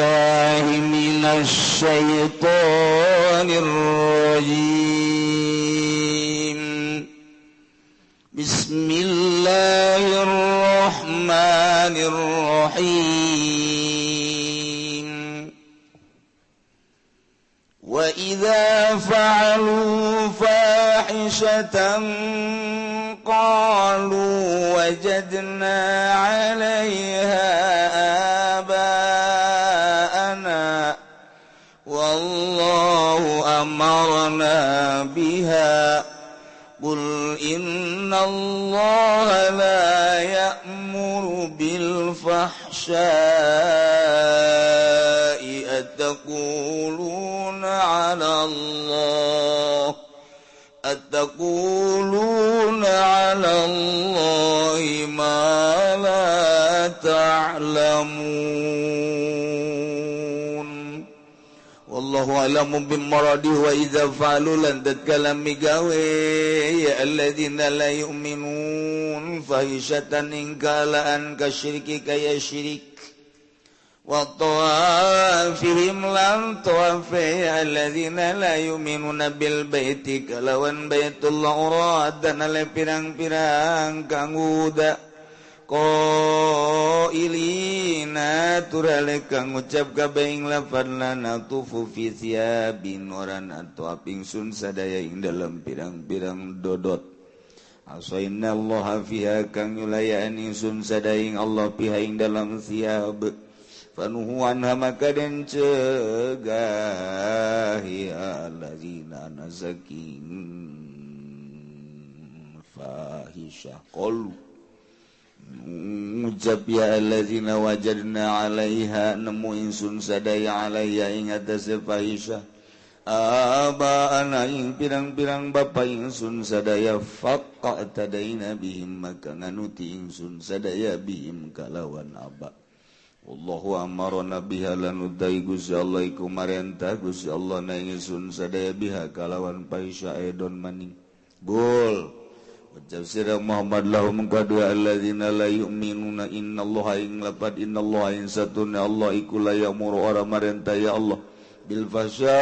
billahi minasyaitonir rajim. Bismillahirrahmanirrahim. Wa idza fa'alu fahishatan qalu wajadna 'alaiha aba'ana wallahu amarna biha qul innallaha la ya'muru bil fahsya'i ataquluna 'ala Allahi ma la ta'lamun. Wallahu a'lamu bimaradihi wa idza fa'alu lan tatkala migawe ya alladzina la yu'minun fahishatan ingkalaan kasyirki kaya syirik wa tawafihim lan tawafi alladzina la yu'minuna bil baiti kalawan baitullah uradan ale pirang-pirang kangguda qailina turale kang ngucap kabeh ing lafaz lana tufu fi thiyabin waran atu apingsun sadaya ing dalam pirang-pirang dodot asaina Allah fiha kang nyulayan ingsun sadaya ing Allah fiha ing dalam thiyab fanuhuan maka den cegahi allazina nazakin fahisha qalu ngucap ya allazina wajadna 'alaiha nemu insun sadaya 'alaiha ing atase fahisha aba'ana ing pirang-pirang bapa insun sadaya faqqa tadaina bihim maka nganuti insun sadaya bihim kalawan aba. Wallahu amarna biha lan utai Gusti Allah iku marentah Gusti Allah na ingsun sadaya biha kalawan fahisha edon maning gol ucap sira Muhammad lahum kadua alladzina la yu'minuna innallaha ing lapad innallaha ing satuna Allah iku la ya'muru ora marentah ya Allah bil fahsya'i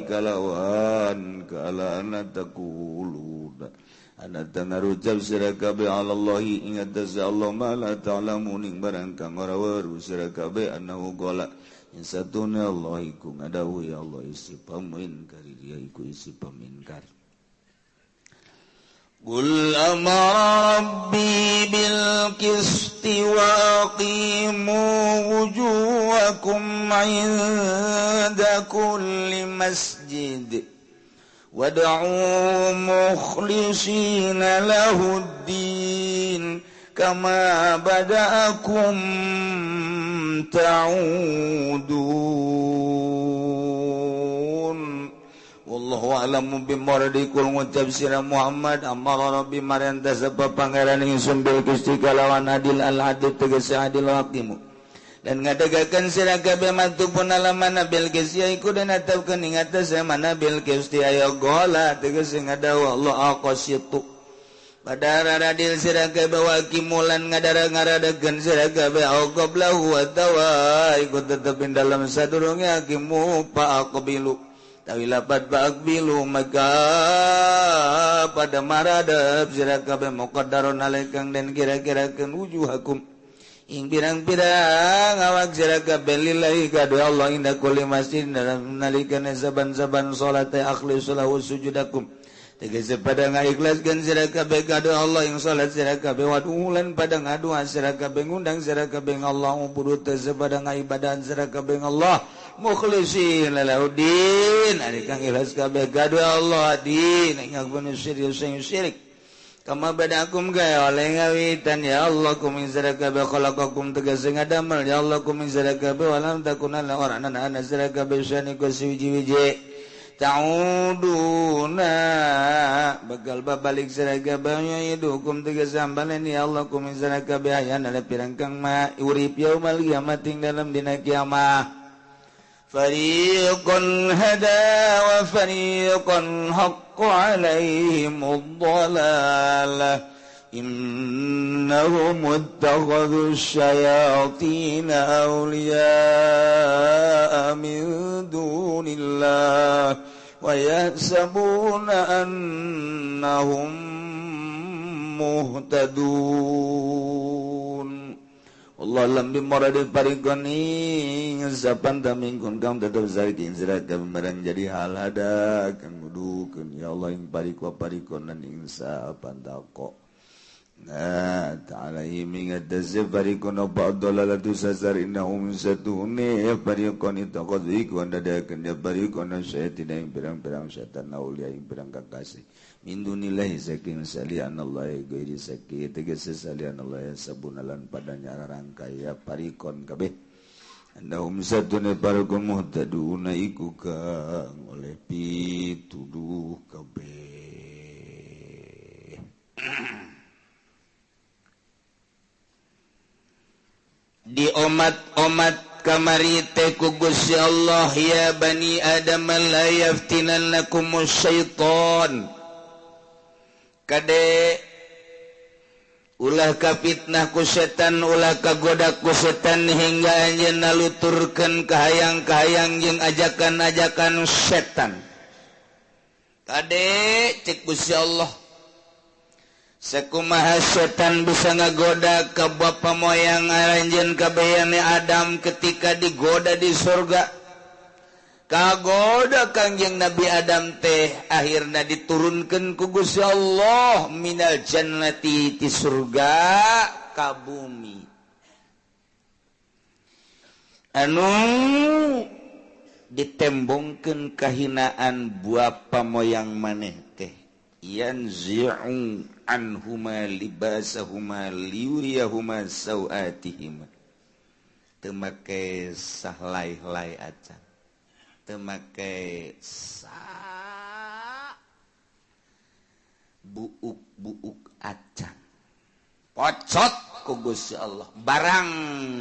kalawan kalana taquluna anata ngarucap sira kabeh alallahi ing atase Allah ma la ta'lamun ing barang kang ora weruh sira kabeh anahu qala insatuna Allah iku ngadawu ya Allah isi pamingkar dia iku isi pamingkar qul amara rabbi bil qisti wa aqimu wujuhakum 'inda kulli masjid wad'u mukhlishina lahuddin kama bada'akum ta'udun. Wallahu a'lamu bimaradikum ngucap sira Muhammad amara rabbi marentah sebab pangeran ingsun bil qisti kalawan adil al adil tegese adil hakimu dan ngadagakan sira kabeh matupun alaman bil qisti iku dan ataukeun ing atase mana bil qisti ayo gola tegese ngadawa Allah aqasitu padahal adil sira kabeh wakimulan ngadara-ngaradakeun sira kabeh aqablahu wa tawa iku tetep dalam sadurunge hakimu pa aqbilu tawi lapat pa aqbilu maka pada maradab sira kabeh muqaddarun alaikang dan kira-kirakeun wujuhakum ing pirang-pirang awak sira kabeh lillahi kadu Allah inda kulli masjid dalam nalikana saban-saban salat akhlisu lahu sujudakum tegese pada ngaikhlaskeun sira kabeh kadu Allah ing salat sira kabeh wadulan pada ngadu sira kabeh ngundang sira kabeh Allah ubudu teze pada ngaibadah sira kabeh Allah mukhlisin lahuddin ari kang ikhlas kabeh kadu Allah din ing agungna syirik kama badakum gaya oleh ngawitan ya Allah kumin sarakabe khalaqakum tegese ngadamel ya Allah kumin sarakabe walam takuna la orang ana sarakabe sani ko siwiji-wiji ta'uduna bakal babalik sarakabe yidukum tegese ambalan ya Allah kumin sarakabe ayana le pirangkang ma urip yaumal kiamat ing dalam dina kiamat fariqun hada wa fariqun haqqa alaihimud dhalalah innahum muttakhadhu syayatina awliya'a min dunillah wa yahsabuna annahum muhtadun. Allah lam bimoradi parikoni ngasapan tamingkun kang tetap zarikin zirat gambaran jadi hal ada kang mudukeun ya Allah ing parikwa parikonan insa pantako nah ta'ala mingat dazif parikona ba'dalalatu sasar innahum satune parikoni taqadhiku anda dadakan dia parikona syaitan yang pirang-pirang syaitan aulia yang pirang kakasih min dunillahi saking salian Allah gairi sakit tegese salian Allah sabunalan padanya rangkaya parikon kabeh annahum satune parikon muhtaduna iku kang oleh pituduh kabeh. Di omat-omat kamari teh ku Gusti Allah ya bani Adam la yaftinannakumus syaiton kade ulah kapitnah ku setan ulah kagoda ku setan hingga anjeun naluturkeun kahayang-kahayang jeung ajakan-ajakan setan kade cek Gusti Allah sakumaha setan bisa ngagoda ka bapa moyang aranjeun kabehane Adam ketika digoda di surga kagoda kangjeng Nabi Adam teh akhirna diturunkeun ku Gusti Allah minal jannati ti surga ka bumi anu ditembongkeun kahinaan bapa moyang maneh teh yanzi'u anhuma libasahuma liuriyahuma sawatihima teu make sahlai-lai acan teu make buuk-buuk acan pocot ku Gusti Allah barang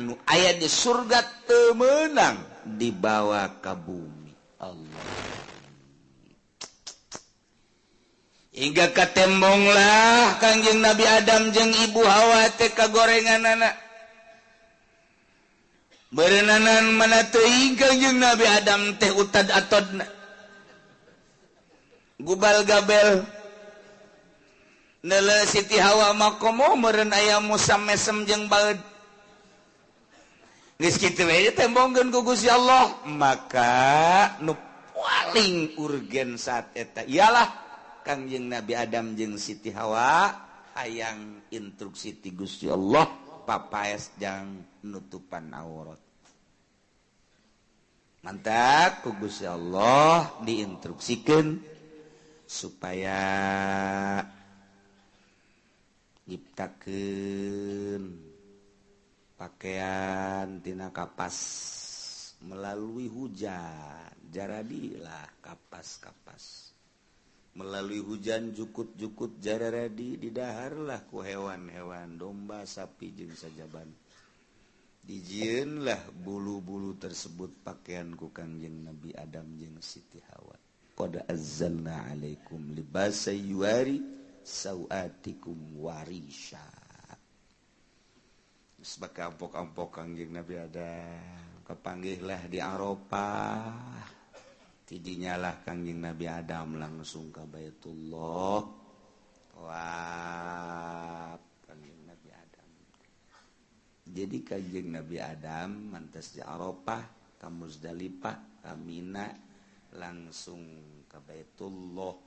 nu aya di surga teu meunang dibawa ka bumi Allah hingga katembonglah kangjeng Nabi Adam jeung Ibu Hawa teh kagorenganana beureunanan mana teuing kangjeng Nabi Adam teh utad atodna gubal gabel neuleuh Siti Hawa makomo meureun aya Musa mesem jeung baeud geus kitu we tembongkeun ku Gusti Allah maka nu paling urgen saat eta ialah kangjeng Nabi Adam jeung Siti Hawa hayang instruksi ti Gusti Allah papaes jang nutupan aurat mantap ku Gusti Allah diinstruksikeun supaya nyiptakeun pakaian tina kapas melalui hujan jaradilah kapas-kapas melalui hujan jukut-jukut jararadi didaharlah ku hewan-hewan domba sapi jeung sajaban dijieunlah bulu-bulu tersebut pakaian ku kangjeng Nabi Adam jeung Siti Hawa qad azzalna alaikum libasa yuwari sawatikum warisha sebab ampok-ampok kangjeng Nabi Adam kepanggihlah di Arafah tidinyalah kangjeng Nabi Adam langsung ke Baitullah wah kangjeng Nabi Adam jadi kangjeng Nabi Adam mantas di Arafah ka Muzdalifah ka Mina langsung ke Baitullah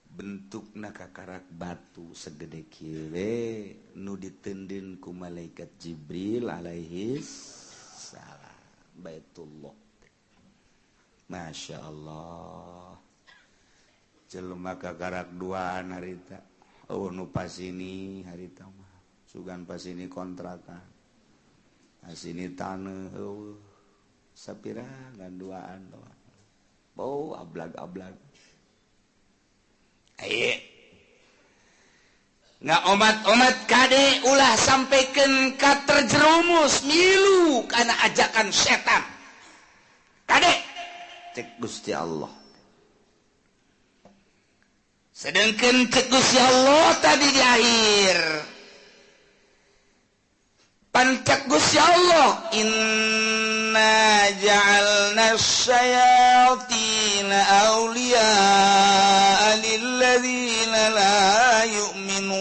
bentukna kakarak batu segede kieu nu diteundeun ku malaikat Jibril alaihi salam Baitullah. Masya Allah jelema kakarak duaan harita nu pasini harita mah sugan pasini kontrakan pasini taneuh sapira ganduaan bau ablag-ablag aye omat-omat kade ulah sampaikan ka terjerumus milu kana ajakan setan kade cek Gusti Allah sedangkan cek Gusti Allah tadi di akhir pancak Gusti Allah inna ja'alna syayatina awliya lilladzina la yu'minun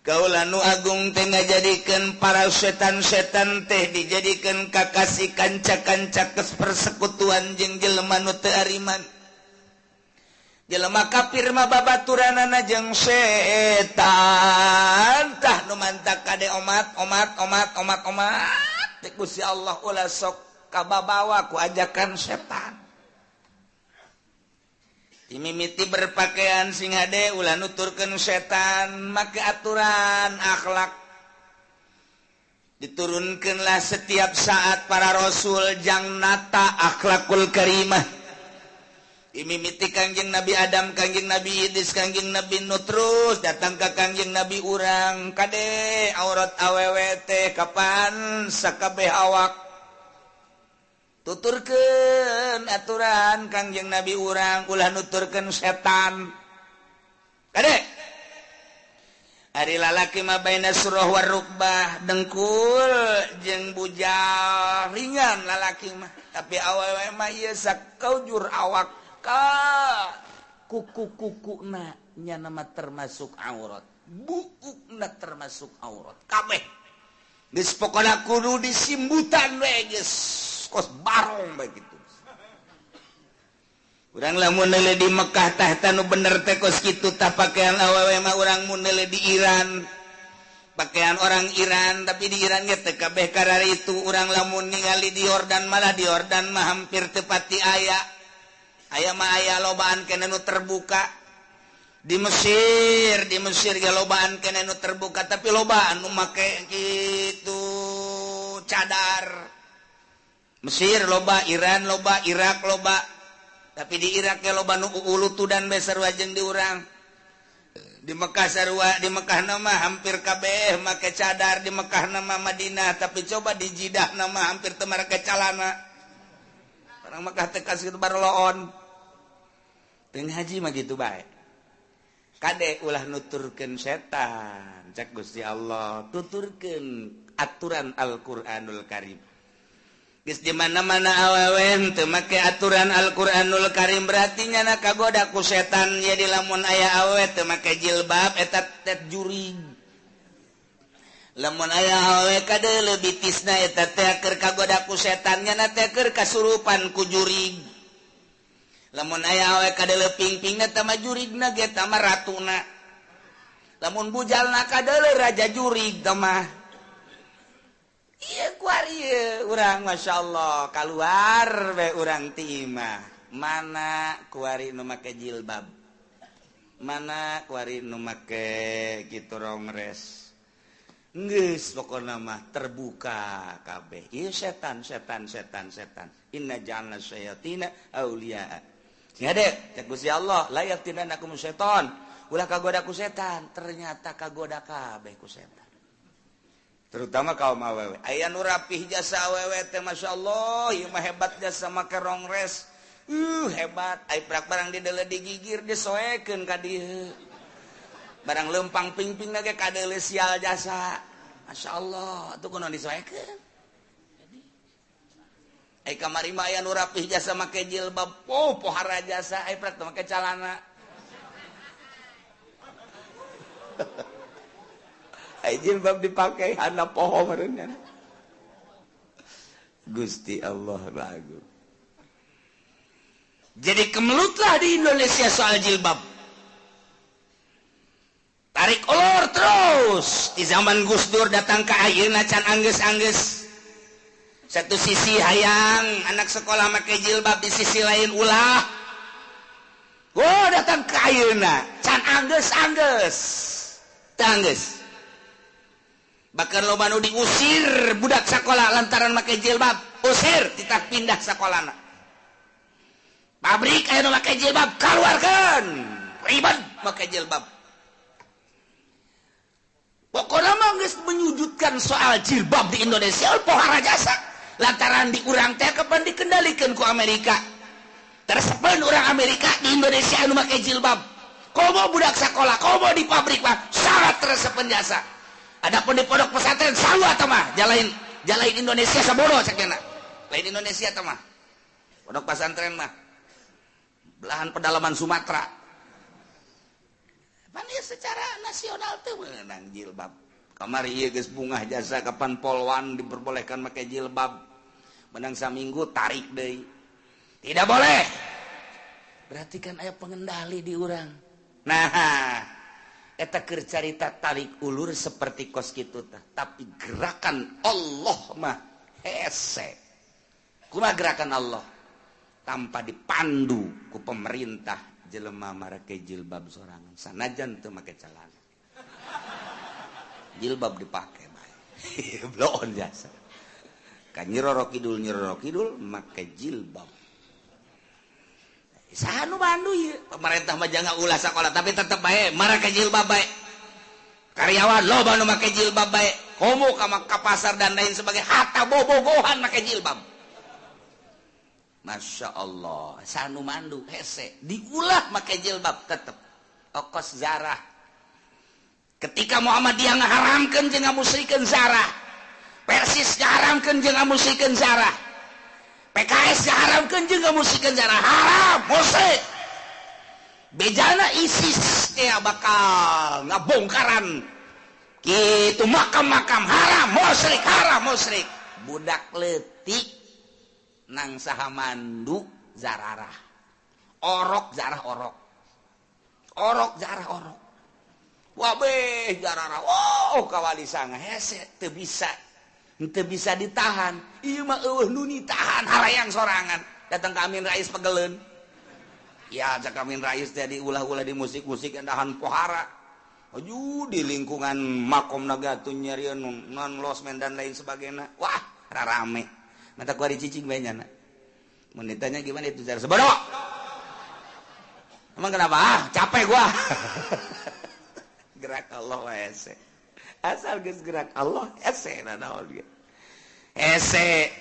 kaula nu agung teh ngajadikeun para setan-setan teh dijadikeun kakasih kanca-kanca kes persekutuan jeung jelema nu teu ariman jelema kafir mah babaturanana jeung setan tah nu mantak kade omat teh Gusti Allah ulah sok kababawa ku ajakan setan dimimiti berpakaian sing hade ulah nuturkeun setan make aturan akhlak diturunkeunlah setiap saat para rasul jang nata akhlakul karimah dimimiti Kangjeng Nabi Adam, Kangjeng Nabi Idris, Kangjeng Nabi Nuh terus datang ke Kangjeng Nabi urang kade aurat awewe teh kapan sakabeh awak tuturkeun aturan Kangjeng Nabi urang ulah nuturkeun setan kade ari lalaki mah baina surah war rukbah dengkul jeung bujal ringan lalaki mah tapi awewe mah ieu sakaujur awak kuku-kukuna nya nama termasuk aurat buukna termasuk aurat kabeh geus pokona kudu disimbutan we geus kos barong begitu urang lamun neule di Mekah tah tanu bener teh kos kitu tah pakaian awewe mah urang mun neule di Iran pakaian orang Iran tapi di Iran ge teh kabeh karari itu urang lamun ningali di Yordan malah di Yordan mah hampir teu pati aya mah aya lobaan kene nu terbuka di Mesir ge lobaan kene nu terbuka tapi lobaan nu make kitu cadar Mesir loba Iran loba Irak loba tapi di Irak ge loba nu ulutudan beser wajeng di urang di Mekah sarua di Mekah nama hampir kabeh make cadar di Mekah nama Madinah tapi coba di Jeddah nama hampir teu make calana orang Mekah teh kasih baroloon teu haji mah gitu bae kade ulah nuturkeun setan cek Gusti Allah tuturkeun aturan Al-Qur'anul Karim geus di mana-mana awewe teu make aturan Al-Qur'anul Karim berarti nyana kagoda ku setan jadi lamun aya awewe teu make jilbab eta teh jurig lamun aya awewe kade leuwih tisna eta teh keur kagoda ku setan nyana teh keur kasurupan ku jurig lamun aya awewe kadele pingpingna teh mah jurigna ge tah mah ratuna lamun bujalna kadele raja jurig teh mah ieu kuari urang masyaallah kaluar we urang ti imah mana kuari nu make jilbab mana kuari nu make kitu rongres geus pokona mah terbuka kabeh ieu setan inna ja'alna syayatina auliya sing ade cek Gusti Allah la yaftinakum syaiton ulah kagoda ku setan ternyata kagoda kabeh ku setan terutama kaum awewe aya nu rapih jasa awewe teh masyaallah ieu mah hebat jasa make rongres hebat ai prak barang di deule digigir disoekeun ka dieu barang lempang pingpingna ge ka deule sial jasa masyaallah atuh kunaon disoekeun ai kamari mah aya nu rapih jasa make jilbab pohara jasa ai prak make calana ai jilbab dipake handap poho meureun Gusti Allah lagu jadi kemelutlah di Indonesia soal jilbab tarik ulur terus di zaman Gus Dur datang ke ayeuna can anggeus-anggeus satu sisi hayang anak sekolah make jilbab di sisi lain ulah datang ke ayeuna can anggeus tanggeus bahkan loba nu diusir budak sekolah lantaran make jilbab usir tidak pindah sekolahna pabrik aya nu make jilbab keluarkan ribet make jilbab pokoknya mah geus menyudutkan soal jilbab di Indonesia pohara jasa lantaran di urang teh kapan dikendalikan ku Amerika tersepen orang Amerika di Indonesia anu make jilbab. Komo budak sekolah, komo di pabrik mah sangat tersepen jasa. Adapun di pondok pesantren salu atuh mah jalain Indonesia sabodo sakena. Lain Indonesia atuh mah. Pondok pesantren mah belahan pedalaman Sumatera. Pan secara nasional teh meunang jilbab. Kamari ieu geus bungah jasa kapan polwan diperbolehkan make jilbab. Menang saminggu tarik deui. Tidak boleh. Berarti kan aya pengendali di urang. Nah, eta keur carita tarik ulur seperti kos kitu teh, tapi gerakan Allah mah hese. Kumaha gerakan Allah? Tanpa dipandu ku pemerintah jelema make jilbab sorangan. Sanajan teu make calana. Jilbab dipake bae. Bloon jasa. Ka Nyiroro Kidul make jilbab. Sanu bandu ieu. Pemerintah mah jangan ulah sakola tapi tetep bae make jilbab bae. Karyawan loba nu make jilbab bae. Komo ka pasar dan lain sebagainya hatta bobogohan make jilbab. Masya Allah. Sanu mandu hese diulah make jilbab tetep. Okos zarah. Ketika Muhammadiyah ngaharamkeun jeung ngamusrikeun zarah. Persis ngaharamkeun jeung ngamusrikeun zarah. PKS ngaharamkeun jeung ngamusrikeun zarah. Haram, musyrik. Bejana ISIS teh bakal ngabongkaran kitu makam-makam haram, musyrik. Budak leutik nang saha mandu zararah. Orok zarah orok. Orok zarah orok. Wabeh jarara, kawali sanga hese teu bisa ditahan. Ieu mah eueuh nu ditahan halayang sorangan. Datang ka Amin Rais pegeleun. Ya cak Amin Rais teh diulah-ulah di musik-musik endahan pohara. Aju di lingkungan makom Nagatu nyarieun non losmen dan lain sebagainya. Wah, rarame. Mata kuari cicing bae nyana. Mun ditanya gimana itu cara sebodoh. Emang kenapa? Capek gua. Gerak Allah hese. Asal geus gerak Allah hese naon ge. Hese.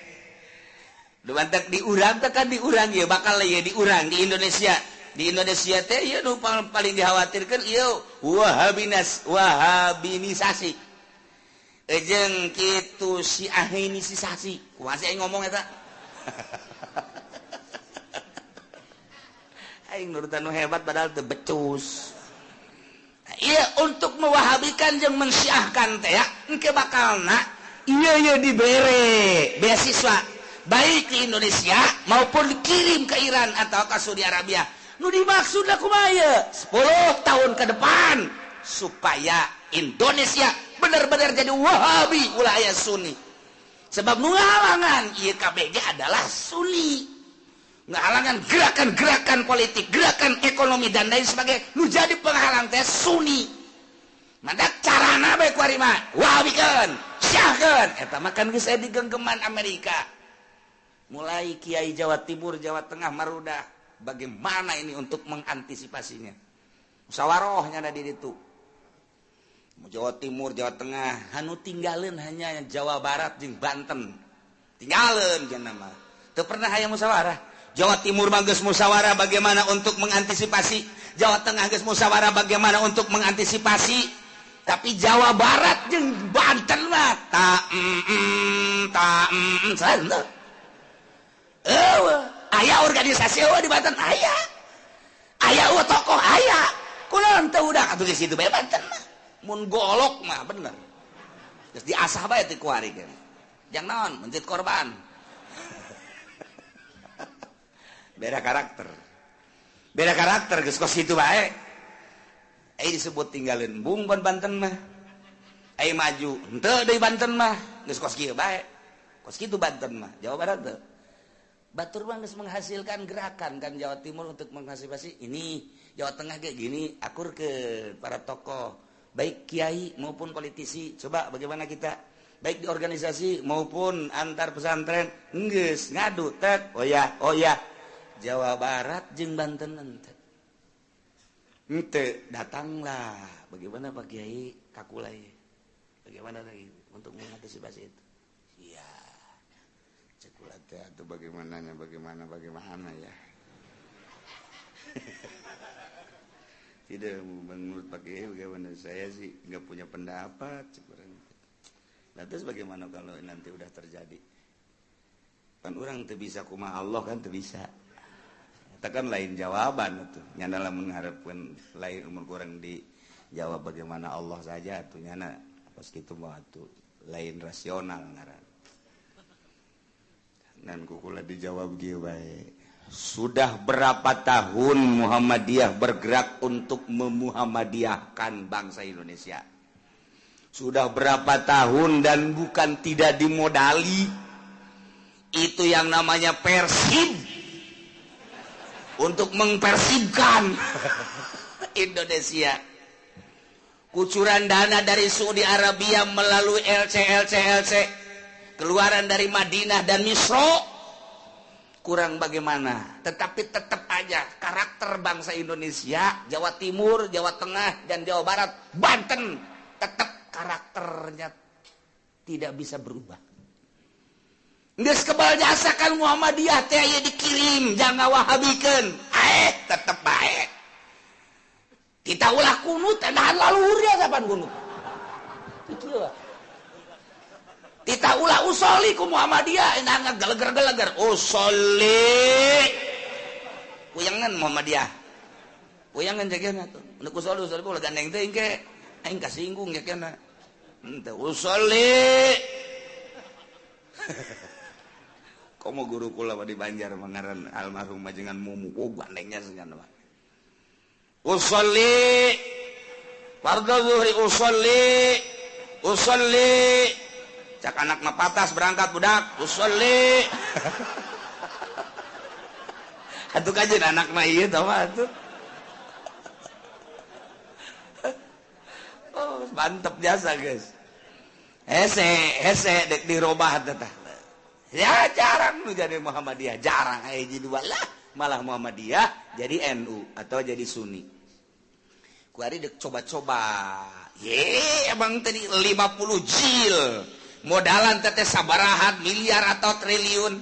Dumantek di urang teh kan di urang ieu bakal ieu di urang di Indonesia. Di Indonesia teh ieu nu paling dikhawatirkeun ieu wahabinisasi. Jeung kitu syiahinisasi. Kumaha sih aing ngomong eta? Aing nurutan nu hebat padahal teu becus. Iya untuk mewahabikan jeung mensyiahkan teh ya engke bakalna ieu dibere beasiswa baik di Indonesia maupun dikirim ke Iran atau ke Saudi Arabia. Nu dimaksud kumaha ieu 10 tahun ke depan supaya Indonesia benar-benar jadi Wahabi ulah aya Sunni. Sebab nu ngahalangan ieu kabeh adalah Sunni. Ngahalangan gerakan-gerakan politik, gerakan ekonomi dan lain sebagainya. Nu jadi penghalang teh Sunni. Mada carana bae kuari mah wahabikeun, syahkeun. Eta mah kan geus aya digenggeman Amerika. Mulai Kiai Jawa Timur, Jawa Tengah marudah. Bagaimana ini untuk mengantisipasinya? Musyawarahnya ada di ditu. Jawa Timur, Jawa Tengah, anu tinggalin hanya Jawa Barat jeung Banten. Tinggalin cenah mah. Teu pernah aya musyawarah. Jawa Timur mah geus musyawarah bagaimana untuk mengantisipasi. Jawa Tengah geus musyawarah bagaimana untuk mengantisipasi. Tapi Jawa Barat jeung Banten mah sana. Aya organisasi di Banten aya. Aya tokoh aya. Kunaon teu udah atuh di situ bae Banten mah. Mun golok mah bener. Geus diasah bae ti kuari ge. Jang naon mencit korban. Beda karakter geus kos kitu bae. Ai disebut tinggalin bung Banten mah. Ai maju henteu deui Banten mah geus kos kieu bae. Kos kitu Banten mah, Jawa Barat teu. Batur mah geus menghasilkan gerakan kan Jawa Timur untuk mengantisipasi ini, Jawa Tengah kayak gini, akur ke para tokoh baik kiai maupun politisi. Coba bagaimana kita baik di organisasi maupun antar pesantren geus ngadu tek. Oh ya Jawa Barat jeung Banten ente datanglah. Bagaimana Pak Kiai Kakulai? Bagaimana lagi untuk mengantisipasi itu? Iya. Cekulat atau bagaimana ya? Tidak, menurut Pak Kiai bagaimana? Saya sih nggak punya pendapat. Nah, terus bagaimana kalau nanti udah terjadi? Kan orang tuh bisa kumaha Allah kan tuh bisa. Kita kan lain jawaban tuh. Nyana lah mengharapkan lain umur kurang dijawab bagaimana Allah saja tuh nyana pas gitu mah tuh lain rasional ngaran. Dan kukula dijawab gitu baik. Sudah berapa tahun Muhammadiyah bergerak untuk memuhammadiyahkan bangsa Indonesia? Sudah berapa tahun dan bukan tidak dimodali. Itu yang namanya persib. Untuk mengpersibkan Indonesia. Kucuran dana dari Saudi Arabia melalui LC. Keluaran dari Madinah dan Misro. Kurang bagaimana, tetapi tetap aja karakter bangsa Indonesia, Jawa Timur, Jawa Tengah, dan Jawa Barat, Banten, tetap karakternya tidak bisa berubah. Geus kebal jasa kan Muhammadiyah teh aya dikirim, jangan wahabikeun, tetep bae. Kita ulah kunut, nahan laluhur ya sapan kunut. Kitu Tita ulah usoli ku Muhammadiyah enang geleger usoli kuyangan Muhammadiyah kuyangan jagana tuh nek usoli ulah gandeng teh engke aing kasinggung ya kana henteu usoli komo guru kula di Banjar mangaran almarhum majengan mumu gandengnya segan mah usoli fardhu zuhri usoli cak anak mapatas berangkat budak usolli atuh kajeun anak mah ieu tah mah atuh oh mantep jasa guys hese dek dirobah teh ya jarang nu jadi Muhammadiyah jarang aya jadi walah malah Muhammadiyah jadi NU atau jadi Sunni kuari dek coba-coba emang tadi 50 jil modalan teteh sabarahat miliar atau triliun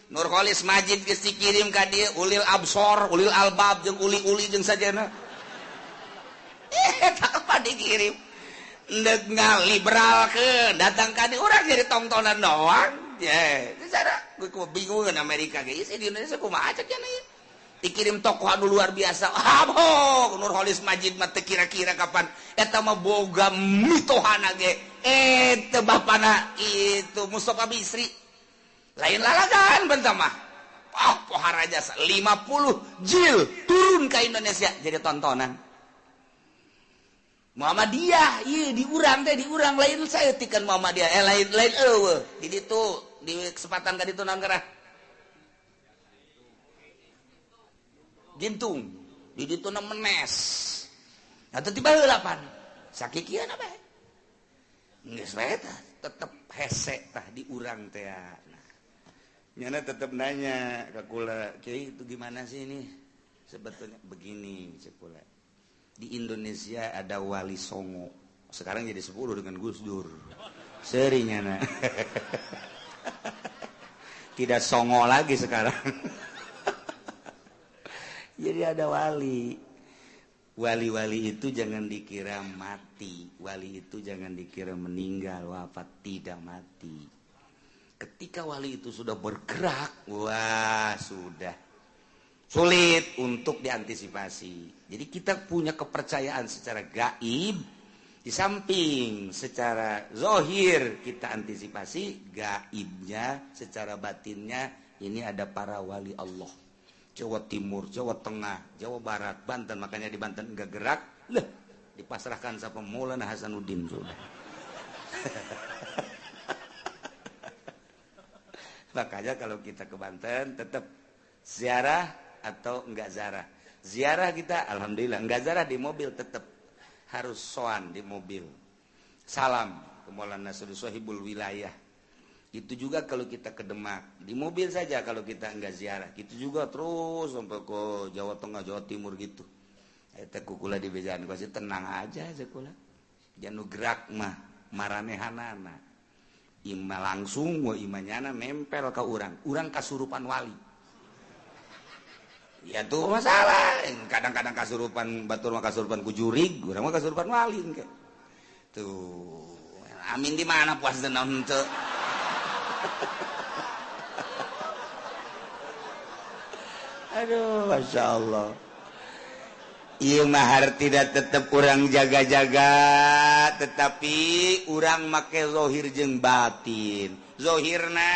Nurholis Majid geus dikirim ka dieu ulil absor ulil albab jeung uli-uli jeung sajana eta apa dikirim endeg ngaliberalkeun datang ka dieu urang jadi tontonan doang cara gue bingung Amerika ge di Indonesia kumaha cek cenah ieu dikirim tokoh anu luar biasa Nurholis Majid mah teu kira-kira kapan eta mah boga mitohana ge teu bapana itu Mustafa Bisri lain lalagan bentah mah pohara jasa 50 jil turun ke Indonesia jadi tontonan Muhammadiyah ieu diurang lain saya tikeun Muhammadiyah lain eueuh di ditu di kesempatan ka ditu naon karah gintung di ditu na menes atuh tiba heula pan sakikieu na bae geus bae tah tetep hese tah diurang teh nah nyana tetep nanya ka kula kiai itu gimana sih ini sebetulnya begini cek kula di Indonesia ada Wali Songo sekarang jadi 10 dengan Gus Dur seri nyana tidak songo lagi sekarang jadi ada wali itu jangan dikira mati wali itu jangan dikira meninggal wafat tidak mati ketika wali itu sudah bergerak wah sudah sulit untuk diantisipasi jadi kita punya kepercayaan secara gaib di samping secara zahir kita antisipasi gaibnya secara batinnya ini ada para wali Allah Jawa Timur, Jawa Tengah, Jawa Barat, Banten. Makanya di Banten enggak gerak, dipasrahkan sama Maulana Hasanuddin sudah. Makanya kalau kita ke Banten tetap ziarah atau enggak ziarah. Ziarah kita alhamdulillah, enggak ziarah di mobil tetap harus soan di mobil. Salam ke Maulana Sohibul Wilayah. Itu juga kalau kita ke Demak di mobil saja kalau kita enggak ziarah gitu juga terus sampai ke Jawa Tengah Jawa Timur gitu eta kukula di bejaan kuasi tenang aja kula jangan gerak mah maranehanana ima langsung wa imanyana nempel ka urang kasurupan wali Ya tuh masalah. Kadang-kadang kasurupan batur mah kasurupan ku jurig, urang mah kasurupan walin ke. Tuh. Amin di mana puas naon teu. Aduh, Masya Allah. Ieu mahar tidak tetap kurang jaga-jaga, tetapi urang make zahir jeung batin. Zahirna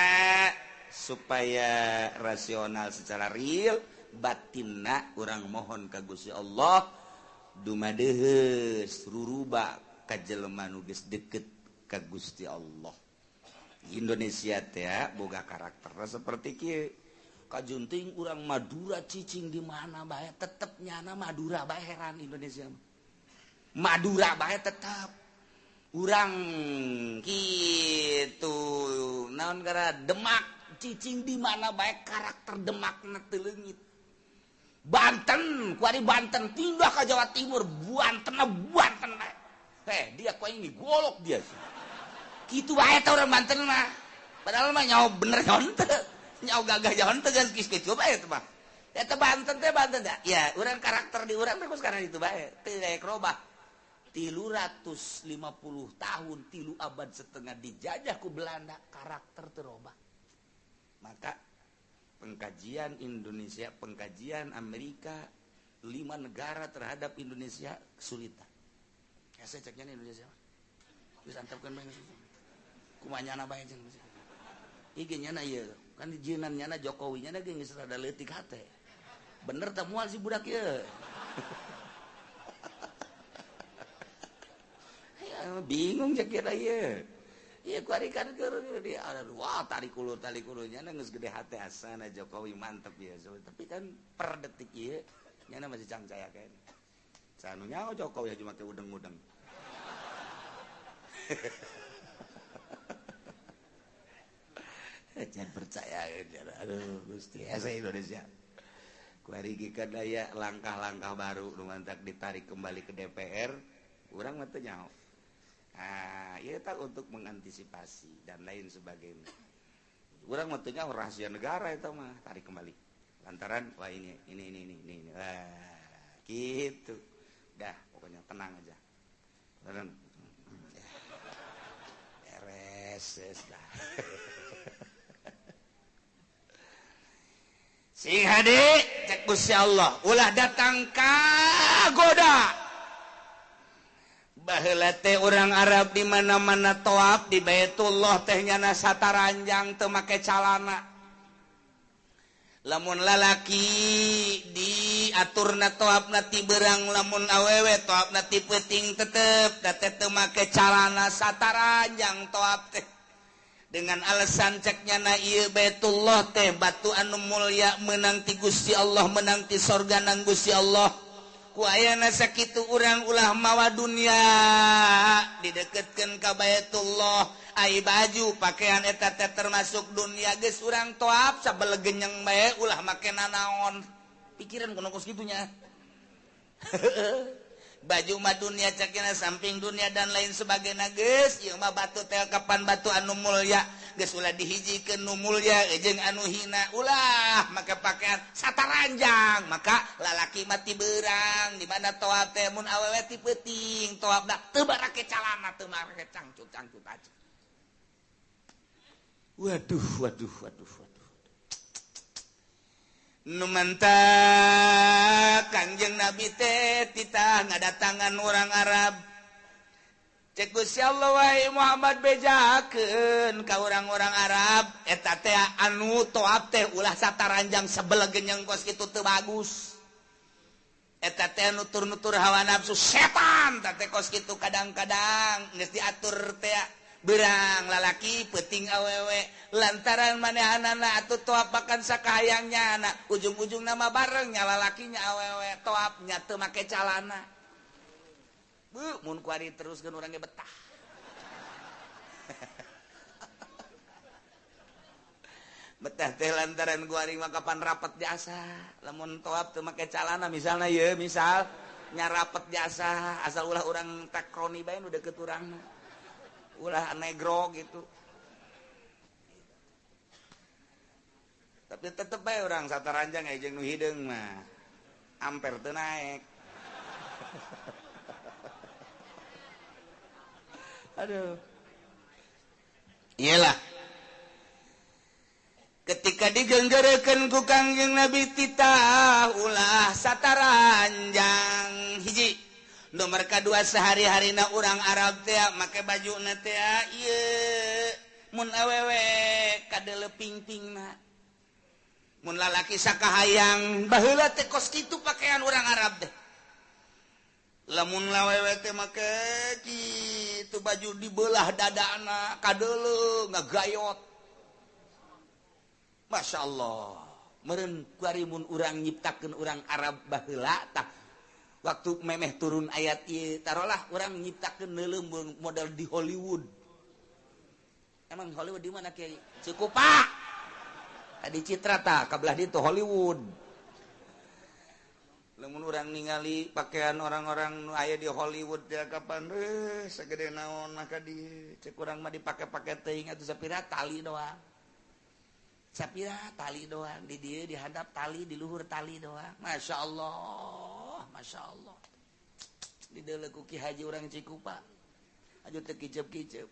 supaya rasional secara real, batinna urang mohon ka Gusti Allah dumadeheus ruruba ka jelema nu geus deukeut ka Gusti Allah. Indonesia teh boga karakter seperti kieu. Kajunting urang Madura cicing di mana bae tetep nyana Madura bae heran Indonesia. Madura bae tetep. Urang kitu naon gara Demak cicing di mana bae karakter Demakna teu leungit. Banten, kuari Banten pindah ke Jawa Timur, Banten bae. Dia kok ini golok dia. Kitu bae tah urang Banten mah. Padahal mah nyaho bener nyaho teu. Nyau gagah jalan tegas kis-kis coba ya teman. Ya Banten dah. Ya, urang karakter di urang terus karena itu bae. Teu daek robah. 350 tahun, 3 abad setengah dijajah ku Belanda, karakter teu robah. Maka pengkajian Indonesia, pengkajian Amerika, 5 negara terhadap Indonesia kesulitan. Ya saya ceknya Indonesia. Geus antepkeun bae geus. Kumanyana bae jeung. Ieu nyana ieu. Kan dijinan nyana Jokowi nyana geus rada leutik hate. Bener tah moal si budak ieu. Ya bingung cek kira ieu. Ieu kuari kan keur di wah tarik ulur nyana geus gede hate asana Jokowi mantep ya. So, tapi kan per detik ieu nyana masih cangcaya kan. Sanu nyaho Jokowi cuma teh udeng-udeng. Jangan percaya, aduh Gusti, asa Indonesia. Kuari gika daya langkah-langkah baru numantak ditarik kembali ke DPR, urang mah teu nyaho. Ah, ieu tah untuk mengantisipasi dan lain sebagainya. Urang mah teu nyaho rahasia negara eta mah, tarik kembali. Lantaran wah ini. Wah, gitu. Dah, pokoknya tenang aja. Beres dah. Sing hade cek Gusti Allah ulah datang ka goda baheula teh urang Arab di mana-mana tawaf di Baitullah teh nyana sataranjang teu make calana lamun lalaki diaturna tawafna ti beurang lamun awewe tawafna ti peuting tetep da teh teu make calana sataranjang tawaf teh dengan alasan ceknya na ieu Baitullah teh batu anu mulia menang ti Gusti Allah menang ti sorga nang Gusti Allah ku ayana sakitu urang ulah mawa dunia dideketkeun ka Baitullah ai baju pakaian eta teh termasuk dunia geus urang toab sabelegenyeng bae ulah make nanaon pikiran kono kos kitunya baju mah dunia cakina samping dunia dan lain sebagainya geus ieu mah batu teh kapan batu anu mulya geus ulah dihijikeun nu mulya jeung anu hina ulah make pakaian sataranjang maka lalaki mah ti beurang di mana toab teh mun awewe ti peuting toabna teu barake calana teu barake cangcut aja. Waduh. Numanta Kangjeng Nabi teh titah ngadatangan orang Arab cek Gusti Allah wae Muhammad bejakeun ka orang-orang Arab eta teh anu toab teh ulah sataranjang sabelegenyeng kos kitu teu bagus eta teh nutur-nutur hawa nafsu setan teh kos kitu kadang-kadang geus diatur teh berang lalaki peuting awewe lantaran manehanana atuh toab makan sakahayangnya anak ujung-ujung nama barengnya lalakinya awewe toabnya teu make calana mun kuari teruskeun urang ge betah betah teh lantaran kuari mah kapan rapet jasa lamun toab teu make calana misalna ieu misal nya rapet jasa asal ulah urang takroni bae nu deukeut urangna ulah negro gitu. Tapi tetep bae urang sataranjang jeung nu hideung mah amper teu naek. Aduh. Iyalah. Ketika digenggerekeun ku Kangjeng Nabi titah ulah sataranjang hiji. Nomor kadua sehari-harina urang Arab teh make bajuna teh ieu mun awewe kadele ping-pingna. Mun lalaki sakahayang baheula teh kos kitu pakaian urang Arab teh. Lamun lawewe teh make kitu baju dibelah dadana kadele ngagayot. Masya Allah. Meureun kuarimun urang nyiptakeun urang Arab baheula tah waktu memeh turun ayat ieu tarolah urang nyiptakeun neuleum model di Hollywood. Emang Hollywood di mana Kiai? Cikupa. Di Citra tah kabelah ditu Hollywood. Lamun urang ningali pakaian orang-orang nu aya di Hollywood ya kapan sagede naon mah ka dieu cek urang mah dipake-pake teuing atuh sapira tali doang. Sapira tali doang di dieu di handap tali di luhur tali doang. Masya Allah, masya Allah. Di deuleu ku Ki Haji urang Cikupa. Aju teu kicep-kicep.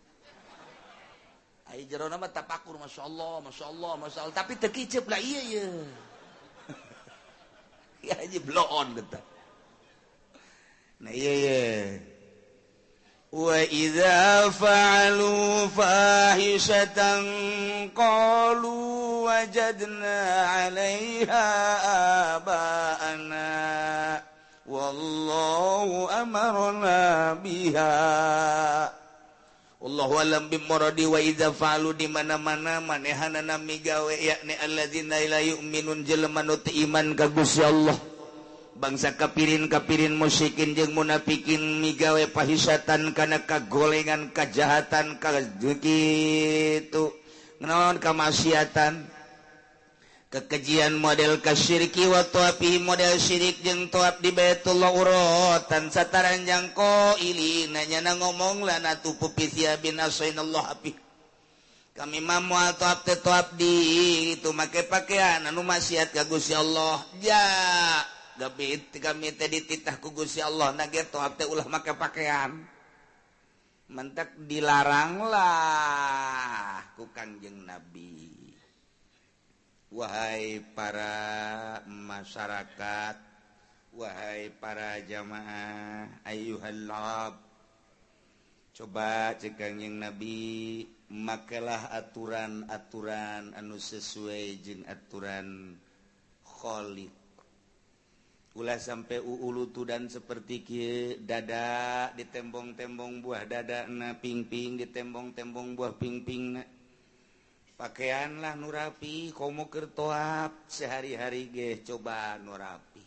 Ai jerona mah tapakur masya Allah, masya Allah, masya Allah. Tapi teu kicep lah ieu ye. Ya Haji bloon gitu. Nah iya ye. Wa idza fa'alu fahishatan qalu wajadna 'alaiha aba'ana wallahu amarna biha. Wallahu alam bimuradi. Wa idza fa'alu di mana-mana manehanana migawe yakni alladzina la yu'minun jelema nu teu iman ka Gusti Allah. Bangsa kapirin musyrikin jeung munafikin migawe pahisatan kana kagolengan kajahatan kitu naon kamaksiatan kekejian model kasyirki wa tuapi model syirik jeung tuap di Baitullah uratan sataranjang qaili nanya ngomong lana tu pupisia bin asainallah api kami mamu tuap teh tuap di itu make pakaian anu maksiat ka Gusti Allah ja tapi kami teh dititah ku Gusti Allah nage tuap teh ulah make pakaian mentek dilarang lah ku Kangjeng Nabi. Wahai para masyarakat, wahai para jamaah, ayyuhallab, coba cek Kangjeng Nabi, makalah aturan-aturan anu sesuai jeung aturan Khaliq. Ulah sampai uulutudan seperti kieu dada ditembong-tembong buah dadana ping-ping ditembong-tembong buah ping-pingna. Pakaian lah nu rapi, komo keur toab sehari-hari ge coba nu rapi.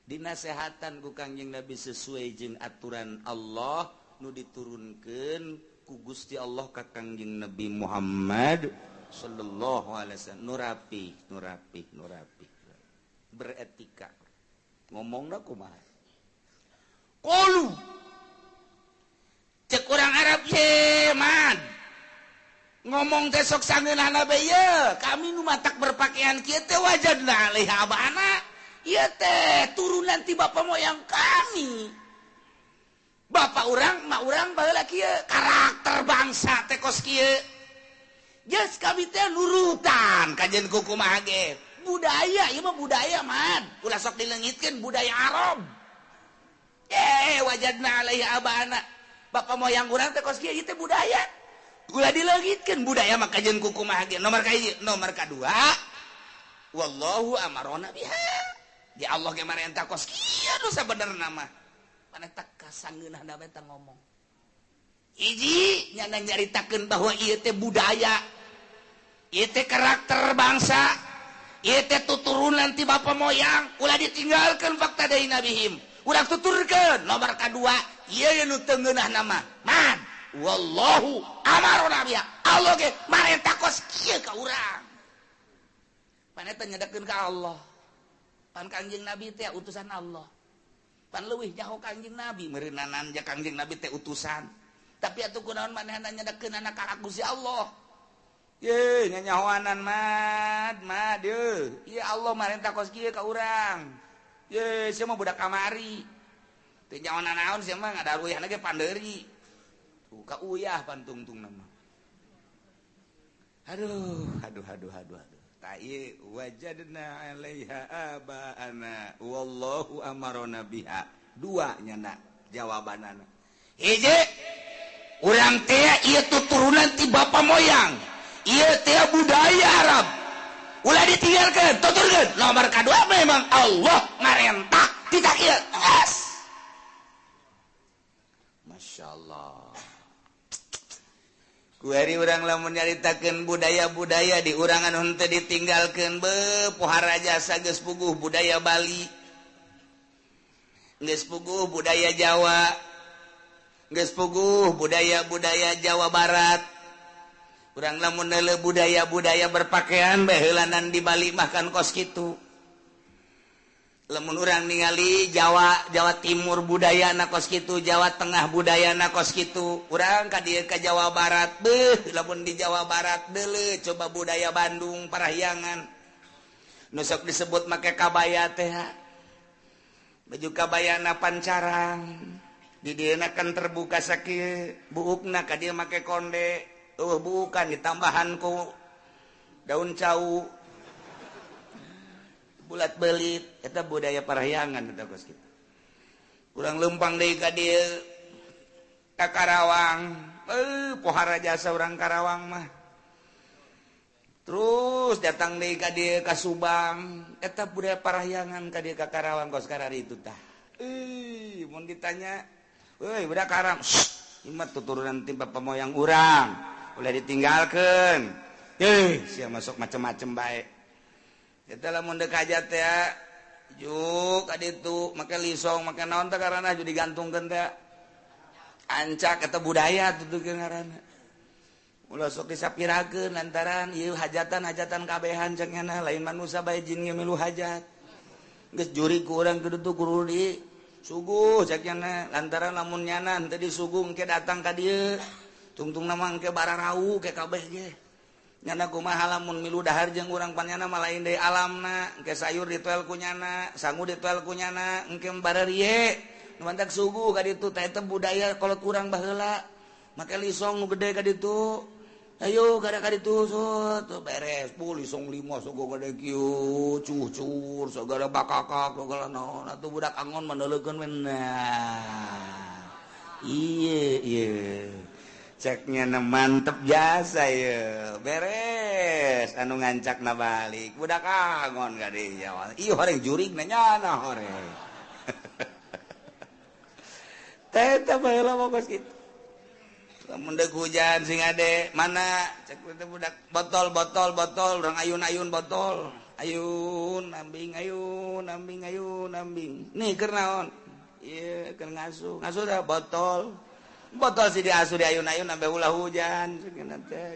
Dinasehatan ku Kangjeng Nabi sesuai jeung aturan Allah nu diturunkeun ku Gusti Allah ka Kangjeng Nabi Muhammad sallallahu alaihi wasallam. Nu rapi. Beretika. Ngomongna kumaha? Qalu. Cek urang Arab ye man. Ngomong teh sok sangeunana bae ye kami nu matak berpakaian kieu teh wajadna alaiha abana ieu teh turunan ti bapa moyang kami. Bapak urang mak urang baheula kieu karakter bangsa teh kos kieu. Geus kami teh nurutan kajen ku kumaha ge budaya ieu mah budaya man ulah sok dileungitkeun budaya Arab. Wajadna alaiha abana bapa moyang urang teh kos kieu ieu teh budaya. Ulah dileungitkeun budaya maka jeung kumaha ge nomor kahiji nomor kadua wallahu amarona biha di Allah ge marentah kos kieu nu sabenerna mah paneta kasangeunahna bae tah ngomong hiji nyana nyaritakeun bahwa ieu teh budaya ieu teh karakter bangsa ieu teh tuturunan ti bapa moyang ulah ditinggalkeun fakta deui nabihim ulah tuturkeun nomor kadua ieu nu teu ngeunahna mah man wallahu amarona biha Allah ge marentah kos kieu ka urang paneta nyedakeun ka Allah pan Kangjeng Nabi teh utusan Allah pan leuwih nyaho Kangjeng Nabi meureunanan ja Kangjeng Nabi teh utusan tapi atuh kunaon manehna nyedakeun anak ka Gusti Allah ye nyanyawanan ya Allah marentah kos kieu ka urang ye sia mah budak kamari teu nyawanan naon sia mah ngadaruyahna ge panderi tuh ka uyah pantungtung nama aduh ta ieu wajadna 'alaiha abaana wallahu amarona biha dua nyana jawabanana hiji urang teh ieu tuturunan ti bapa moyang ieu teh budaya Arab ulah ditinggalkeun tuturkeun nomor kadua memang Allah marentah ti kieu masyaallah kuari urang lamun nyaritakeun budaya-budaya di urangan henteu ditinggalkeun pohara jasa geus puguh budaya Bali geus puguh budaya Jawa geus puguh budaya-budaya Jawa Barat urang lamun neuleuh budaya-budaya berpakaian bae heulanan di Bali mah kan kos kitu lamun urang ningali Jawa Timur budayana kos kitu Jawa Tengah budayana kos kitu urang ka dieu ka Jawa Barat lamun di Jawa Barat deuleu coba budaya Bandung parahyangan nu sok disebut make kabaya teh baju kabayana pancarang di dieuna kan terbuka sakieu buukna ka dieu make konde bukan ditambahan ku daun cau bulat belit eta budaya parahyangan eta kos kitu urang lempang deui ka dieu ka Karawang pohara jasa urang Karawang mah terus datang deui ka dieu ka Subang eta budaya parahyangan ka dieu ka Karawang kos karari itu tah mun ditanya euy budak Karawang ieu tuturunan ti bapa moyang urang ulah ditinggalkeun sia masuk macem-macem bae eta lamun deuk hajat teh juk ka ditu make lisong make naon teh karana aju digantungkeun teh ancak eta budaya tutukeun ngaranna ulah sok disapirakeun lantaran ieu hajatan kabehan cek nya lain manusia bae jin ge milu hajat geus juri ku urang kudu tuh kudu di suguh cek nya lantaran lamun nyana teu disuguh engke datang ka dieu tungtung nama engke bararau ke kabeh ge nyana kumaha lamun milu dahar jeung urang pannyana mah lain deui alamna engke sayur ditoel ku nyana sangu ditoel ku nyana engke barariye nu mantak suguh ka ditu teh teh budaya kolot urang baheula make lisong nu gede ka ditu ayo kada ka ditu tuh beres pu lisong 5 sogo gede kieu cucur sagala bakakak sagala naon atuh budak angon maneulekeun men ieu ceknya mantep jasa ya beres anu ngancak na balik budak angon ka di Jawa ieu horeng jurig na nyana horeng teh baheula mah kos kitu lamun deuk hujan sing ade mana cek teh budak botol urang ayun-ayun botol ayun ambing nih keur naon ieu keur ngasuh dah botol si diasuh di ayun-ayun sampai ulah hujan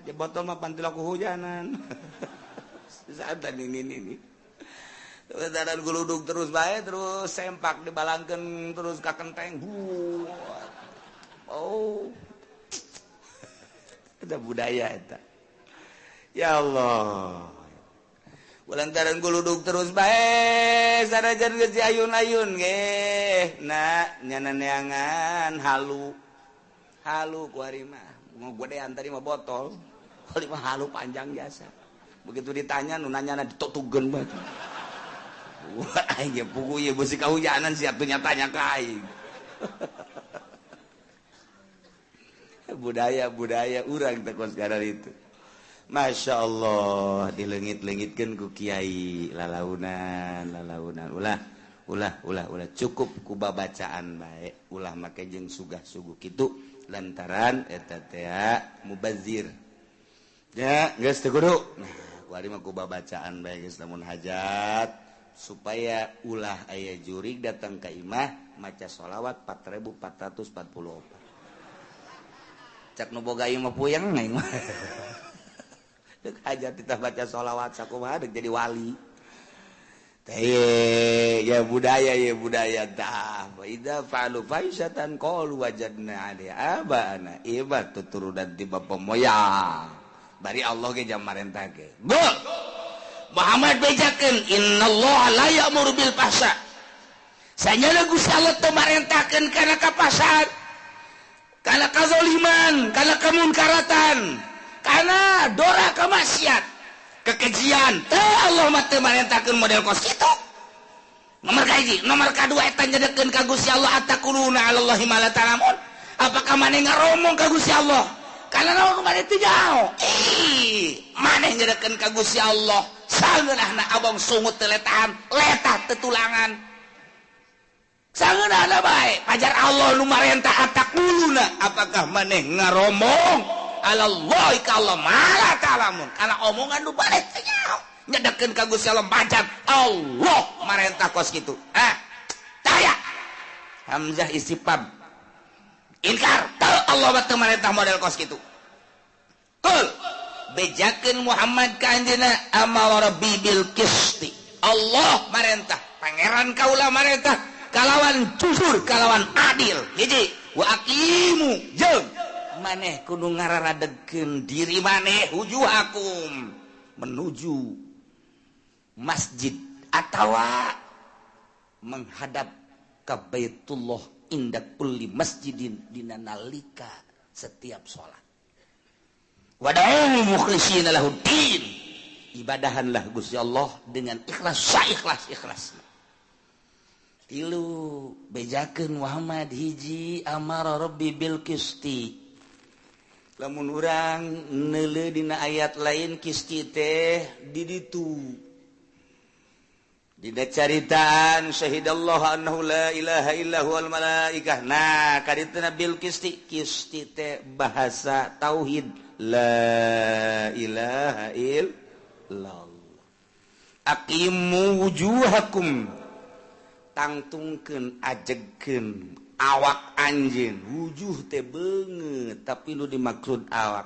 di botol mah pantil aku hujanan saat ini dadan guludug terus bae terus sempak dibalangkeun terus ka kenteng eta budaya eta ya Allah lantaran guludug terus bae sarajan geus ayun-ayun ge nyana neangan halu kuari mah mau godean tadi mah botol kali mah halu panjang jasa begitu ditanya nu nanyana ditutugeun bae wah aing pugu ieu beusi kahujanan siap teu nyatanya ka aing budaya urang teh kos gara itu Masya Allah dileungit-leungitkeun ku kiai lalaunan ulah cukup ku babacaan bae ulah make jeung sugah-suguh kitu lantaran eta teh mubazir ya geus teu kudu nah kuari mah ku babacaan bae geus lamun hajat supaya ulah aya jurig datang ka imah maca sholawat 4444 cak nu boga ieu mah puyeng aing mah deuk hajat kita baca sholawat sakumaha deuk jadi wali ya budaya tah idza fa'alu fahisatan qalu wajadna 'alaiha abana ibat tuturunan ti bapa moyang bari ari Allah ge jam marentah ge gol Muhammad bejakeun innallaha la ya'muru bil fahsya sanyana Gusti Allah teu marentahkeun kana kapasan kana kazaliman kana kemunkaratan kana dora kamaksiat kekejian teu Allah mah teu marentahkeun model kos kitu nomor kahiji nomor kadua eta nyedekeun ka Gusti Allah atakuluna 'alallahi ma la ta'lamun apakah maneh ngaromong ka Gusti Allah kana naon maneh teu nyaho maneh nyedekeun ka Gusti Allah sangeunahna abang sungut teu letahan letah teu tulangan sangeunahna bae pajar Allah nu marentah atakuluna apakah maneh ngaromong 'alallahi ka Allah ma la ta'lamun kana omongan nu maneh teu nyaho nyedekeun ka Gusti Allah pajar Allah marentah kos kitu taya hamzah istifham inkar teu Allah mah teu marentah model kos kitu kul bejakeun Muhammad ka anjeunna amara rabbi bil qisti Allah marentah pangeran kaula marentah kalawan jujur kalawan adil hiji wa aqimu jeung maneh kudu ngararadegkeun diri maneh wujuhakum menuju masjid atawa menghadap ka Baitullah inda kulli masjidin dina nalika setiap salat wada'u mukhlishina lahuddin ibadahanlah Gusti Allah dengan ikhlas saikhlas-ikhlasna tilu bejakeun Muhammad hiji amara rabbi bil qisti lamun urang neuleuh dina ayat lain qisti teh di ditu dina caritaan syahidallahu annahu la ilaha illa huwal malaikah nah kadituna bil qisti teh bahasa tauhid la ilaha illallah aqimu wujuhakum tangtungkeun ajegkeun awak anjeun wujuh teh beungeut tapi nu dimaksud awak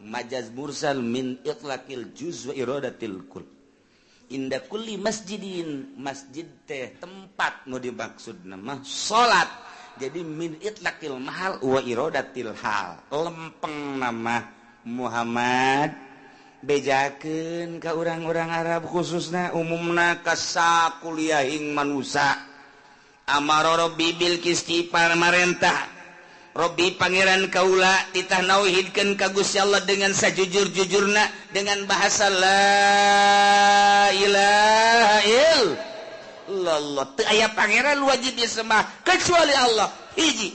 majaz mursal min itlaqil juz wa iradatil kull inda kulli masjidin masjid teh tempat nu dimaksudna mah salat jadi min itlaqil mahal wa iradatil hal lempeng nama Muhammad bejakeun ka urang-urang Arab khususna umumna ka sakuliahing manusia amara rabbi bil qisti pamarentah rabbi pangeran kaula titah nauhidkeun ka Gusti Allah dengan sajujur-jujurna dengan bahasa la ilaha illallah teu aya pangeran wajib disembah kecuali Allah hiji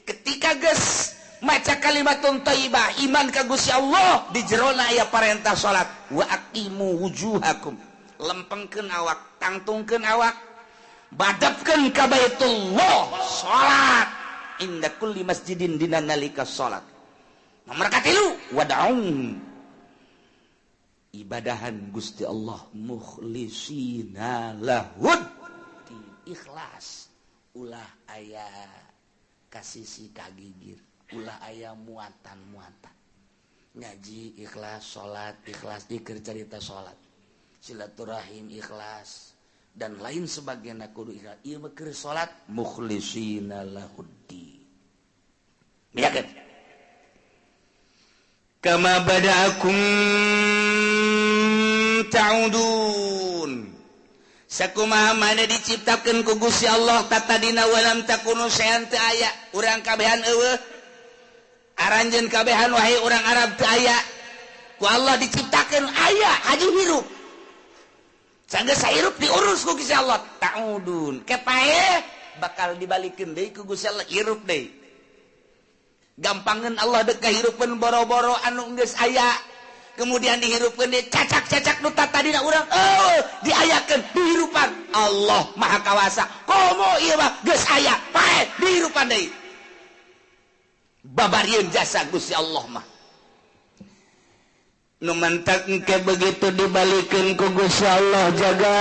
ketika geus maca kalimatun thayyibah iman ka Gusti Allah di jerona aya parentah salat wa aqimu wujuhakum lempengkeun awak tangtungkeun awak badapkeun ka Baitullah salat inda kulli masjidin dina nalika salat nomor katilu wad'u ibadahan Gusti Allah mukhlishina lahud ikhlas ulah aya kasisi kagigir ulah aya muatan-muatan ngaji ikhlas salat ikhlas zikir carita salat silaturahim ikhlas dan lain sebagainya kudu ikhlas ieu mah keur salat mukhlishina lahuddi yakin kama bada'akum ta'udun sakumaha mana diciptakeun ku Gusti Allah tatadina walam takunu sayan teu aya urang kabehan eueuh aranjeun kabehan wahai urang Arab teu aya ku Allah diciptakeun aya haji hirup sanggeus sahirup diurus ku Gusti Allah ta'udun kepae bakal dibalikeun deui ku Gusti Allah hirup deui gampangeun Allah dek kahirupeun boro-boro anu geus aya kemudian dihirupkeun deui cacak-cacak nu tatadina urang diayakeun dihirupan Allah maha kawasa komo ieu mah geus aya pae dihirupan deui babarieun jasa Gusti Allah mah nu mantak engke begitu dibalikeun ku Gusti Allah jaga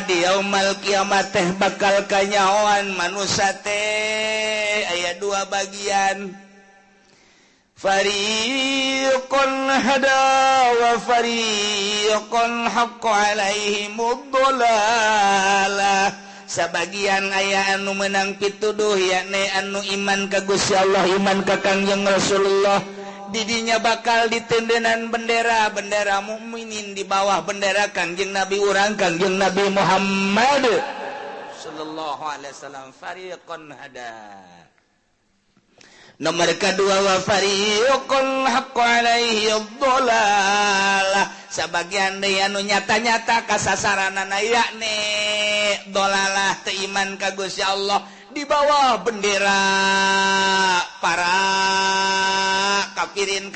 di yaumul kiamat teh bakal kanyahoan manusia teh aya dua bagian fariqun hada wa fariqun haqqa alaihimud dhalalah sabagian aya anu menang pituduh yakni anu iman ka Gusti Allah iman ka Kangjeng Rasulullah didinya bakal ditendenan bendera mukminin di bawah bendera Kangjeng Nabi urang Kangjeng Nabi Muhammad sallallahu alaihi wasallam fariqan hada. Nomor kedua wa fariqun haqqu alaihi dhalalah, sebagian deui anu nyata-nyata kasasaranana yakni dhalalah teu iman ka Gusti Allah di bawah bendera para kafirin,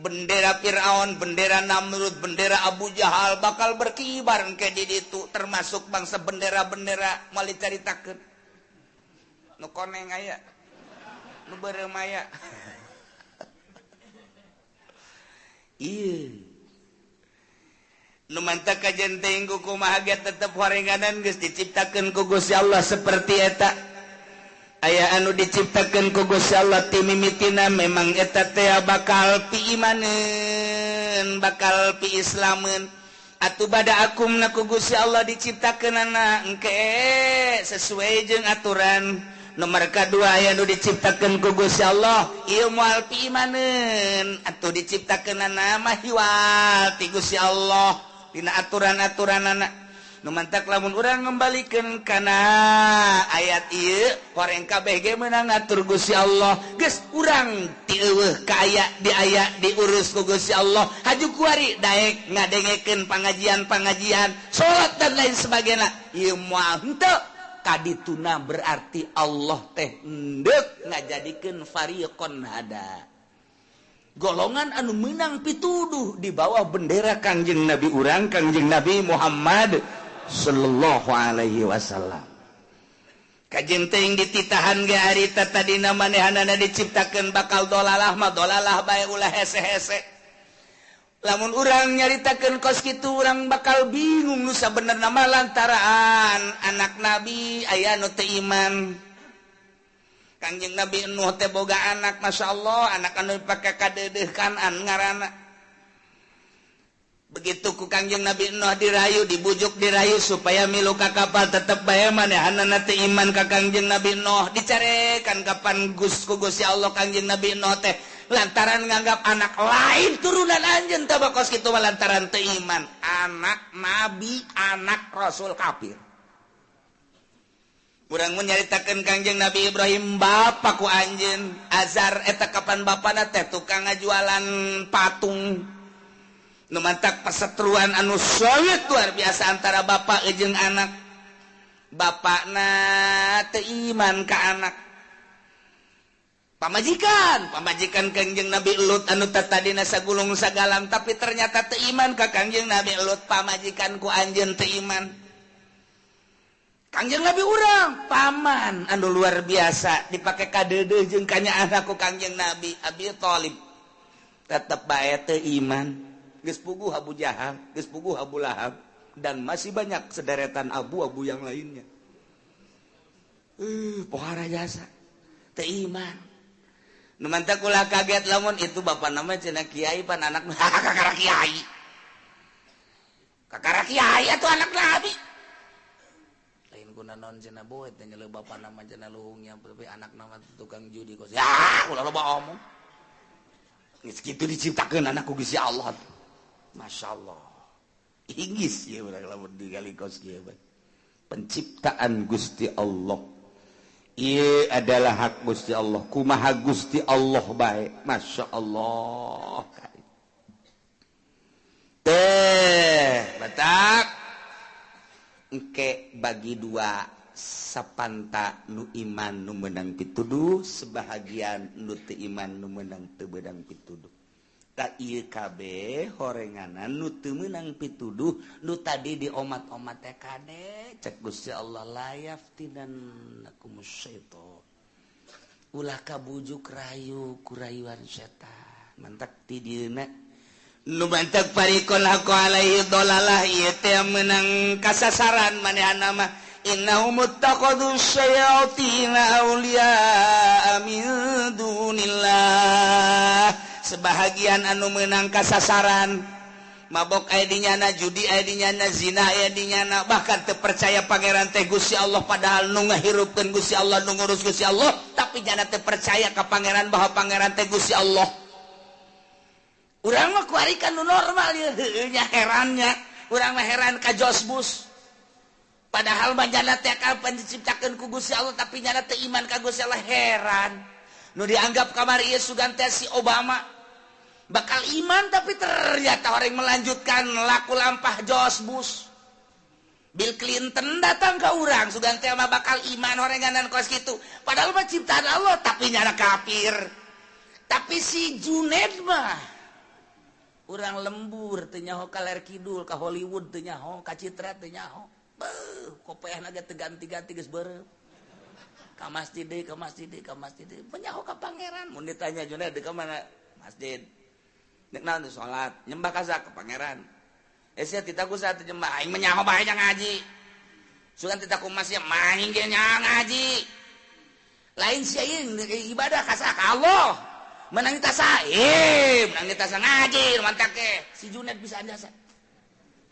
bendera Firaun, bendera Namrud, bendera Abu Jahal bakal berkibar ke di ditu, termasuk bangsa bendera-bendera moal dicaritakeun nu koneng aya nu beureum aya. Ieu nu mantap kajen teuing kumaha ge tetep horenganan geus diciptakeun ku Gusti Allah seperti eta. Aya anu diciptakeun ku Gusti Allah ti mimitina memang eta teh bakal piimaneun, bakal piislameun. Atuh bada akumna ku Gusti Allah diciptakeunana engke sesuai jeung aturan. Nomor kedua aya anu diciptakeun ku Gusti Allah ieu moal piimaneun, atuh diciptakeunana mah hiwal ti Gusti Allah. Dina aturan-aturanana nu mantap lamun urang ngembalikeun kana ayat ieu horeng kabeh ge meunang ngatur Gusti Allah geus urang ti eueuh ka aya di aya diurus ku Gusti Allah haju kuari daek ngadengekeun pangajian salat dan lain sebagainya ieu moal henteu kadituna berarti Allah teh hendeuk ngajadikeun fariqon hada, golongan anu menang pituduh di bawah bendera Kangjeng Nabi urang Kangjeng Nabi Muhammad sallallahu alaihi wasallam. Kajen teuing dititahan ge harita tadina manehanana diciptakeun bakal dolalah mah dolalah bae ulah hese-hese. Lamun urang nyaritakeun kos kitu urang bakal bingung nu sabenerna mah lantaran anak Nabi aya nu teu iman. Kangjeng Nabi Nuh teh boga anak, Masya Allah, anak anu dipake kadeudeuh Kan'an ngaranna. Begitu ku Kangjeng Nabi Nuh dirayu, dibujuk dirayu supaya milu ka kapal tetep bae manehanana teu iman ka Kangjeng Nabi Nuh. Dicarekan kapan ku Gusti Allah Kangjeng Nabi Nuh teh lantaran nganggap anak lain turunan anjeun teh bakos kitu lantaran teu iman. Anak Nabi, anak Rasul kafir. Urang menyaritakeun Kangjeng Nabi Ibrahim bapa ku anjeun Azar eta kapan bapana teh tukang ngajualan patung. Nu mantak perseteruan anu sangat luar biasa antara bapa jeung anak. Bapana teu iman ka anak. Pamajikan Kangjeng Nabi Lut anu tadina sagulung sagalam tapi ternyata teu iman ka Kangjeng Nabi Lut, pamajikan ku anjeun teu iman. Kangjeng Nabi urang paman anu luar biasa dipake kadeudeuh jeung kanyaan ku Kangjeng Nabi Abi Thalib tetep bae teu iman, geus puguh Abu Jahal, geus puguh Abu Lahab dan masih banyak sederetan abu-abu yang lainnya. Pohara jasa teu iman. Nu mantap kula kaget lamun itu bapa nama cenah kiai pan anak kakara kiai. Kakara kiai atuh anak Nabi. Kuna non cenah boe teh nyeleu bapa nama cenah luhungnya tapi anak nama tukang judi kos. Ya, ulah loba omong. Geus kitu diciptakeun anak ku Gusti Allah. Masyaallah. Inggis ieu urang lamun digali kos kieu bae. Penciptaan Gusti Allah. Ieu adalah hak Gusti Allah. Kumaha Gusti Allah bae. Masyaallah. Teh, batak engke bagi dua sapanta nu iman nu meunang pituduh sebahagian nu teu iman nu meunang teu beudang pituduh. Ta ieu kabeh horenganan nu teu meunang pituduh nu tadi diomat-omat teh kade cek Gusti Allah la yaftinannakum syaitan. Ulah kabujuk rayu ku rayuan setan. Mantak ti dieuna nu bantak parikon haqqu alaihi dhalalah ieu teh meunang kasasaran manehna mah innahum muttaqadu syayatina auliya min dunillah. Sebahagian anu meunang kasasaran mabok aya di nyana, judi aya di nyana, zina aya di nyana, bahkan teu percaya pangeran teh Gusti Allah padahal nu ngahirupkeun Gusti Allah nu ngurus Gusti Allah tapi nyana teu percaya ka pangeran bahwa pangeran teh Gusti Allah. kan normal nya herannya urang mah heran ka Josbus padahal manjana teh kapan diciptakeun ku Gusti Allah tapi nyana teh iman ka Gusti Allah heran nu dianggap kamari ieu sugan teh si Obama bakal iman tapi ternyata orang melanjutkan laku lampah Josbus Bill Clinton datang ke urang sugan teh mah bakal iman horenganan kos kitu padahal mah ciptaan Allah tapi nyana kafir tapi si Junaid mah urang lembur teu nyaho ka ler kidul ka Hollywood teu nyaho ka Citra teu nyaho beuh kopeahna ge teu ganti-ganti geus beureup ka masjid deui menyaho ka pangeran mun ditanya Junaid ka mana masjid nek naon teh salat nyembah ka ka pangeran sia titaku saat nyembah aing menyaho bae ngaji sugan titaku masih main ge ngaji lain sia ibadah ka Allah menang tasa ngaji mantak ke si Junaid bisa andasa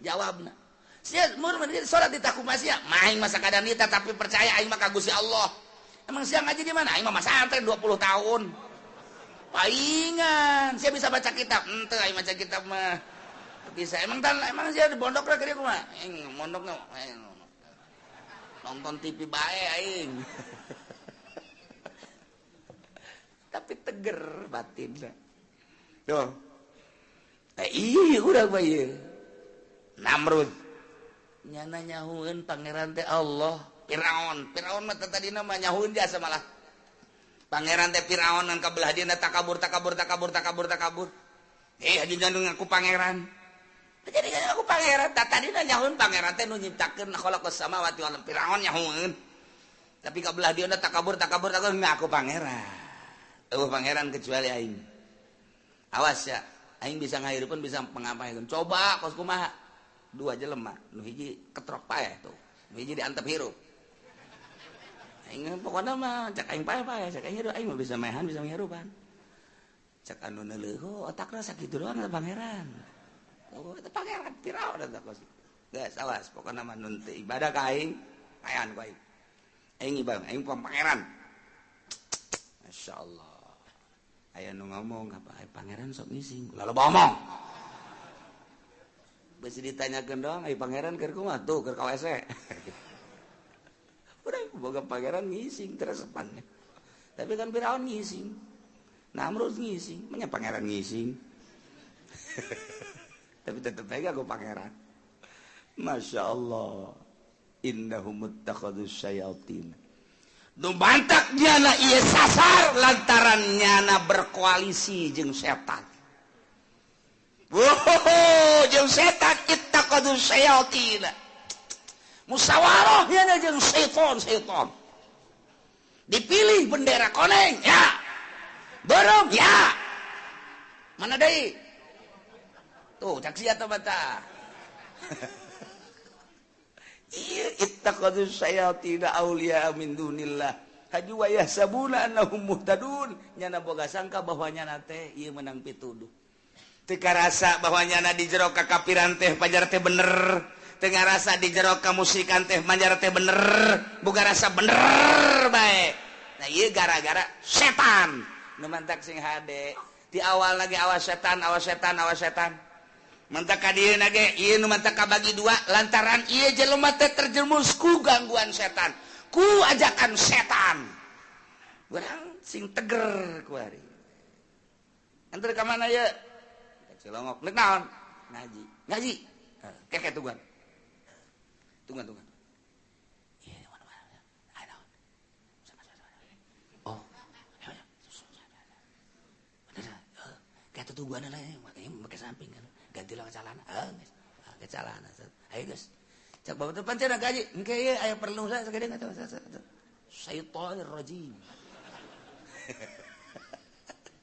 jawabna sia mun salat titaku masih main masa kadang nita tapi percaya aing mah ka Gusti Allah emang sia ngaji di mana aing mah santri 20 tahun palingan sia bisa baca kitab henteu aing baca kitab mah bisa emang sih di pondok lah kira mah mondok nonton TV bae aing tapi teger batin lah tuh iya urang bae Namrud nyana nyahueun pangeran teh Allah Firaun mah tadi nama nyahueun jasa malah pangeran teh Firaun ngan kabelah dina takabur aja jantung aku pangeran jadi aku pangeran tadi nyahueun pangeran teh nu nyiptakeun khalaqas samawati wal ardi Firaun nyahueun tapi kabelah dia takabur aku pangeran pangeran kecuali aing awas ya aing bisa ngahirupeun bisa pangapaeun coba kos kumaha dua jelema nu hiji ketrok paeh tuh nu hiji diantep hirup aing pokona mah cak aing paeh cak aing hirup aing mah bisa maehan bisa menghirupan cak anu neuleuh otakna sakitu doang pangeran oh itu pangeran Firaun eta kos geus awas pokona mah nun teu ibadah ka aing paehan ku aing ibadah aing pangeran masyaallah aya nu ngomong apa pangeran sok ngising lalu ngomong besi ditanyakeun doang ai pangeran keur kumaha tuh keur ka WC urang boga pangeran ngising teresepannya tapi kan Firaun ngising Namrud ngising nya pangeran ngising tapi tetep aja aku pangeran Masya Allah innahum muttakhadus syayatin nu bantak nyana ieu sasar lantaran nyana berkoalisi jeung setan jeung setan ittaqadus syayatin musyawarah nyana jeung setan dipilih bendera koneng ya berem ya mana deui tuh cak sia teh bata iya ittaqadus syayatin auliya min dunillah haji wa yahsabuna annahum muhtadun nyana boga sangka bahwa nyana teh ieu menang pituduh teu karasa bahwa nyana di jero kakafiran teh pajar teh bener teu ngarasa di jero kamusikan teh pajar teh bener boga rasa bener bae nah ieu gara-gara setan nu mantak sing hade di awal lagi awas setan mantak ka dieu nage ieu nu mantak kabagi dua lantaran ieu jelema teh terjerumus ku gangguan setan ku ajakan setan urang sing teger ku ari antar ka mana ye cilongok neuk naon ngaji keke tungguan oh kata tungguan lain makanya make samping kan gantilah celana ke celana ayo guys cak bawa depan cenah gaji engke ieu aya perlu saya sagede atuh syaitonir rajim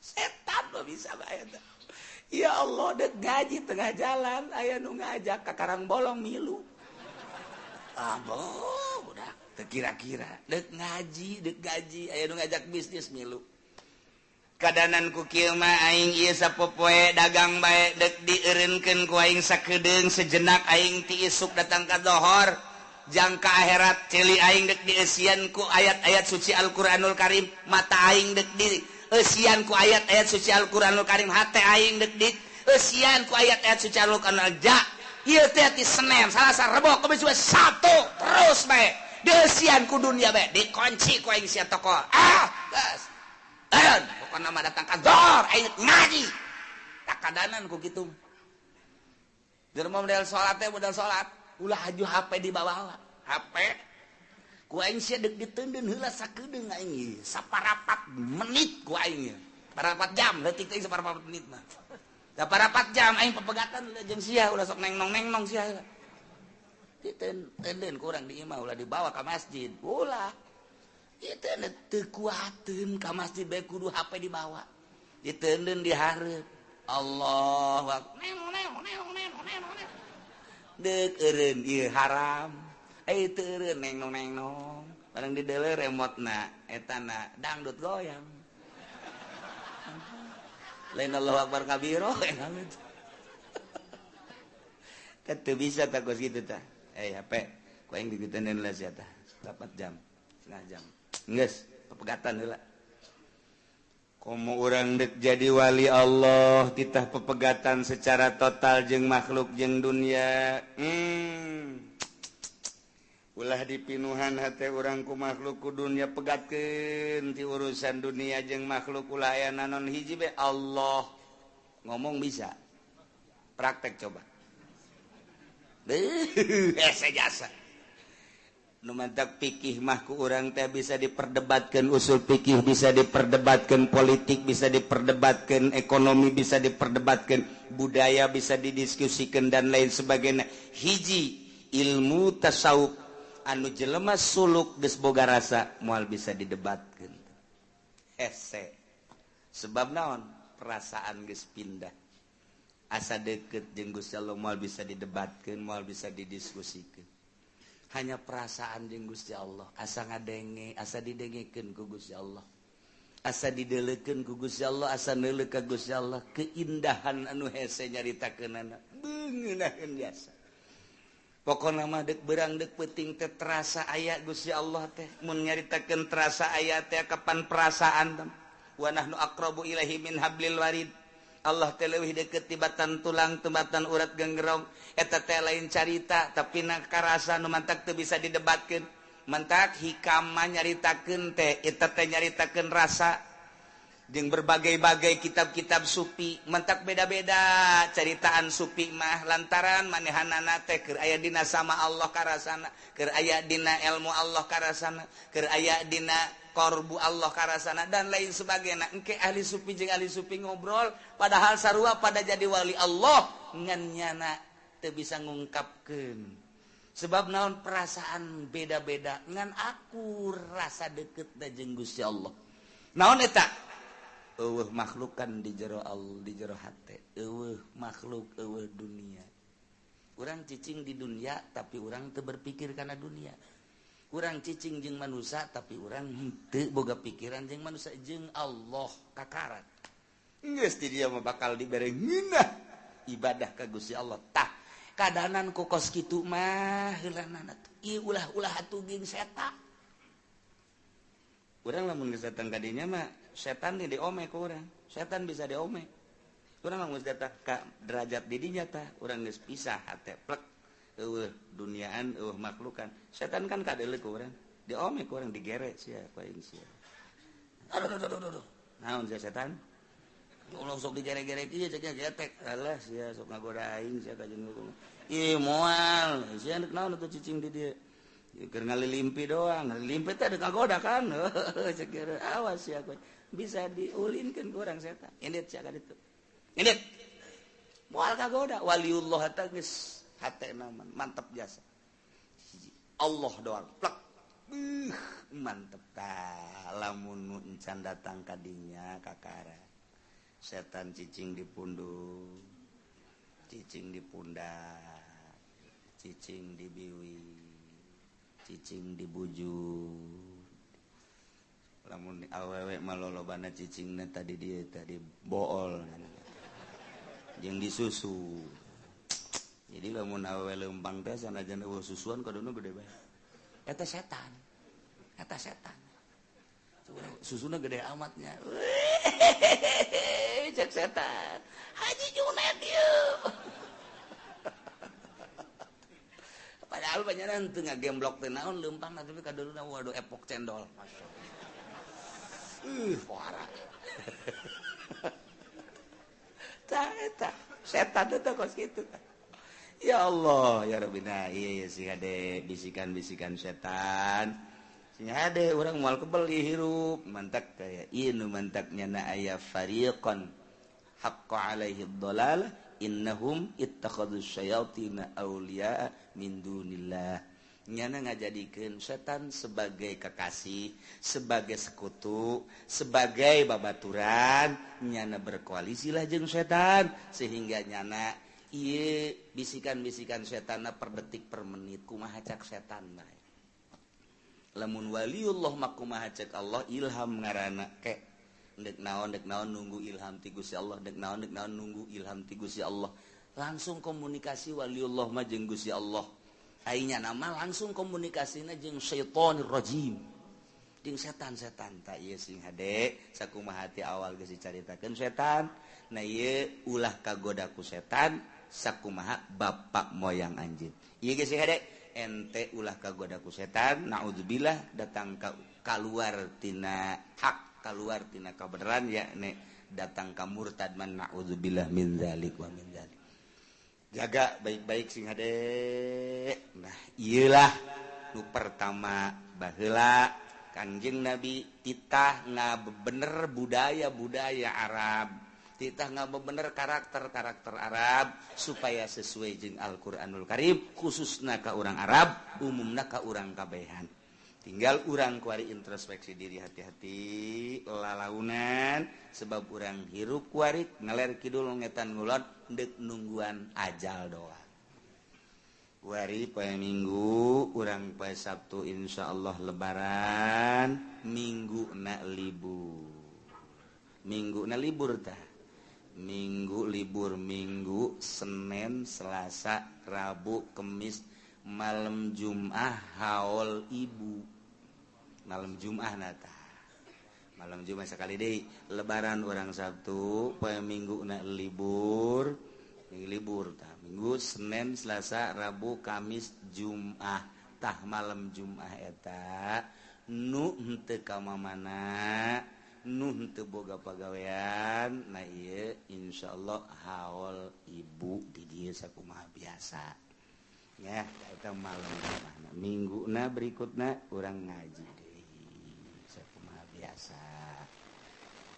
setan lo bisa bae eta ya Allah dek gaji tengah jalan aya nu ngajak ka Karang Bolong milu budak teu kira-kira dek gaji aya nu ngajak bisnis milu kadanan ku kieu mah aing ieu sapopoe dagang bae dek dieureunkeun ku aing sakedeung sejenak aing ti isuk datang ka dohor jang ka akhirat ceuli aing dek dieusian ku ayat-ayat suci Al-Qur'anul Karim mata aing dek dieusian ku ayat-ayat suci Al-Qur'anul Karim hate aing dek Eusian ku ayat-ayat suci Al-Qur'an aja. Ieu teh ti Senin, Salasa, Rebo, Kamis, Jumat, Sabtu terus bae. Deusian ku dunia bae dikunci ku aing sia toko. Geus. Pokona mah datang kantor aing ngaji. Tak kadanan ku kitu. Jelema modal salat teh modal salat, ulah haju HP di bawah. HP ku aing sia deuk diteundeun heula sakedeung aing saparapat menit ku aing. Parapat jam leutik teh saparapat menit mah. Saparapat jam aing pepegatan jeung sia ulah sok neng-nong sia heula. Diteundeun ku urang di imah ulah dibawa ka masjid. Ulah ieu teh teu kuateun ka masjid bae kudu HP dibawa. Diteundeun di hareup. Allahu akbar. Deuk eureun ieu haram. Ai teu eureun neng-nong. Barang dideuleu remote-na etana dangdut goyang. Lain Allahu akbar kabiro enak itu. Kan teu bisa tak kos kitu tah. HP ku aing digeuteun lah sia tah 4 jam, setengah jam. Geus, pepegatan heula. Komo urang deuk jadi wali Allah titah pepegatan secara total jeung makhluk jeung dunia. Ulah dipinuhan hate urang ku makhluk ku dunia pegatkeun ti urusan dunia jeung makhluk ulah aya nanon hiji be Allah. Ngomong bisa. Praktek coba. Asa jasa. Nu mantap fikih mah ku urang teh bisa diperdebatkeun usul fikih, bisa diperdebatkeun politik, bisa diperdebatkeun ekonomi, bisa diperdebatkeun budaya, bisa didiskusikeun dan lain sebagainya. Hiji ilmu tasawuf anu jelema suluk geus boga rasa moal bisa didebatkeun. Hese. Sebab naon? Perasaan geus pindah. Asa deket jeung Gusti Allah moal bisa didebatkeun, moal bisa didiskusikeun. Hanya perasaan jeung Gusti Allah, asa ngadenge, asa didengekeun ku Gusti Allah. Asa dideuleukeun ku Gusti Allah, asa neuleuk ka Gusti Allah, keindahan anu hese nyaritakeunana. Beungeunahkeun biasa. Pokona mah deuk beurang deuk peuting teh terasa aya Gusti Allah teh. Mun nyaritakeun terasa aya teh kapan perasaan teh. Wa nahnu aqrabu ilaihi min hablil warid. Allah teh leuwih deukeut tibatan tulang tibatan urat ganggerong. Eta teh lain carita tapi na karasa nu mantak teu bisa didebatkeun. Mantak hikam nyaritakeun teh eta teh nyaritakeun rasa jeung berbagai-bagai kitab-kitab sufi. Mantak beda-beda caritaan sufi mah lantaran manehanana teh keur aya dina sama Allah karasana, keur aya dina ilmu Allah karasana, keur aya dina korbu Allah karasana dan lain sebagainya. Engke ahli sufi jeung ahli sufi ngobrol padahal sarua pada jadi wali Allah ngan nyana teu bisa ngungkapkeun. Sebab naon perasaan beda-beda ngan aku rasa deukeut da jeung Gusti Allah. Naon eta? Eueuh makhluk kan di jero Allah, di jero hate. Eueuh makhluk, eueuh dunia. Urang cicing di dunia tapi urang teu berpikir kana dunia. Urang cicing jeung manusia tapi urang henteu boga pikiran jeung manusia jeung Allah kakarat. Geus ti dieu mah bakal dibere ngeunah ibadah ka Gusti Allah. Tah kadanan ku kos kitu mah heulanana ieu ulah-ulah atuh geuning setan. Urang lamun geus datang ka dinya mah setan di diome ku urang. Setan bisa diome. Urang lamun datang ka derajat di dinya tah urang geus pisah hate plek. Eueuh duniaan, eueuh makhlukan. Setan kan kadeuleu ku urang. Diome ku urang digere sia ku aing sia. Aduh. Naon sia setan? Allah sok digere-gere kieu ceuk getek. Alah sia sok ngagoda aing sia ka jeung hukum. Ih moal, sia neuk naon atuh cicing di dieu. Keur ngalilimpi doang, ngalilimpi teh ada ngagoda kan. Ceuk awas sia ku. Bisa diulinkeun ku urang setan. Indit sia ka ditu. Indit. Moal kagoda waliullah eta geus hatena mantep jasa. Allah doang plek. Mantep tah lamun nu encan datang ka dinya kakara. Setan cicing di pundung, cicing di pundak, cicing di biwi, cicing di bujur. Lamun awewe malolobana cicingna tadi dia tadi bool. Jeung disusu. Jadi lamun awewe leumpang teh sanajan eueuh susuan kaduna gede bae. Eta setan. Eta setan. Susuna gede amatnya. Cek setan. Haji Junaid panjenengan teu ngagemblok teh naon leumpang tapi kaduluna waduh epok cendol. Parah. Tah eta setan teh kos kitu. Ya Allah, ya Rabbina, iya sih hade bisikan-bisikan setan. Sing hade urang moal kebeli hirup, mantak kayak ieu mantaknya na aya fariqan haqqa alaihi dhalal innahum ittakhadhu syayatina awliya min dunillah. Nyana ngajadikeun setan sebagai kekasih, sebagai sekutu, sebagai babaturan, nyana berkoalisi lah jeung setan sehingga nyana ieu bisikan-bisikan setanna per detik per menit kumaha cak setan bae. Lamun waliullah mah kumaha cak Allah ilham ngaranna ke dek naon nunggu ilham ti Gusti Allah, dek naon nunggu ilham ti Gusti Allah. Langsung komunikasi waliullah mah jeung Gusti Allah. Ainya nama langsung komunikasina jeung syaitonir rajim. Jeung setan-setan ta ieu sing hade sakumaha ti awal geus dicaritakeun setan. Na ieu ulah kagoda ku setan sakumaha bapak moyang anjeun. Ieu geus sing hade ente ulah kagoda ku setan, naudzubillah datang kaluar tina hak, kaluar tina kabenaran yakni datang ka murtad man naudzubillah min dzalik wa min dzalik. Jaga baik-baik sing hade. Nah, ielah nu pertama baheula Kanjeng Nabi titah ngabebener budaya-budaya Arab. Titah ngabebener karakter-karakter Arab supaya sesuai jeung Al-Qur'anul Karim khususna ka urang Arab, umumna ka urang kabehan. Tinggal urang kuari introspeksi diri hati-hati lalaunan sebab urang hirup kuari ngaler kidul ngetan ngulon dek nungguan ajal doa. Kuari poe Minggu urang poe Sabtu insyaallah lebaran, Minggu na libur. Minggu na libur tah. Minggu libur Minggu, Senin, Selasa, Rabu, Kemis, malam Jumat haul ibu. Malam Jumat nata. Malam Jumat sekali deui lebaran orang Sabtu, poe Minggu na libur. Minggu libur tah. Minggu, Senin, Selasa, Rabu, Kamis, Jumat. Tah malam Jumat eta nu henteu ka mamana, nu henteu boga pagawean, na ieu insyaallah haul ibu di dieu sakumaha biasa. Ya, eta malam Jumat. Mingguna berikutna urang ngaji. Biasa.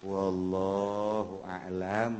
Wallahu a'lam.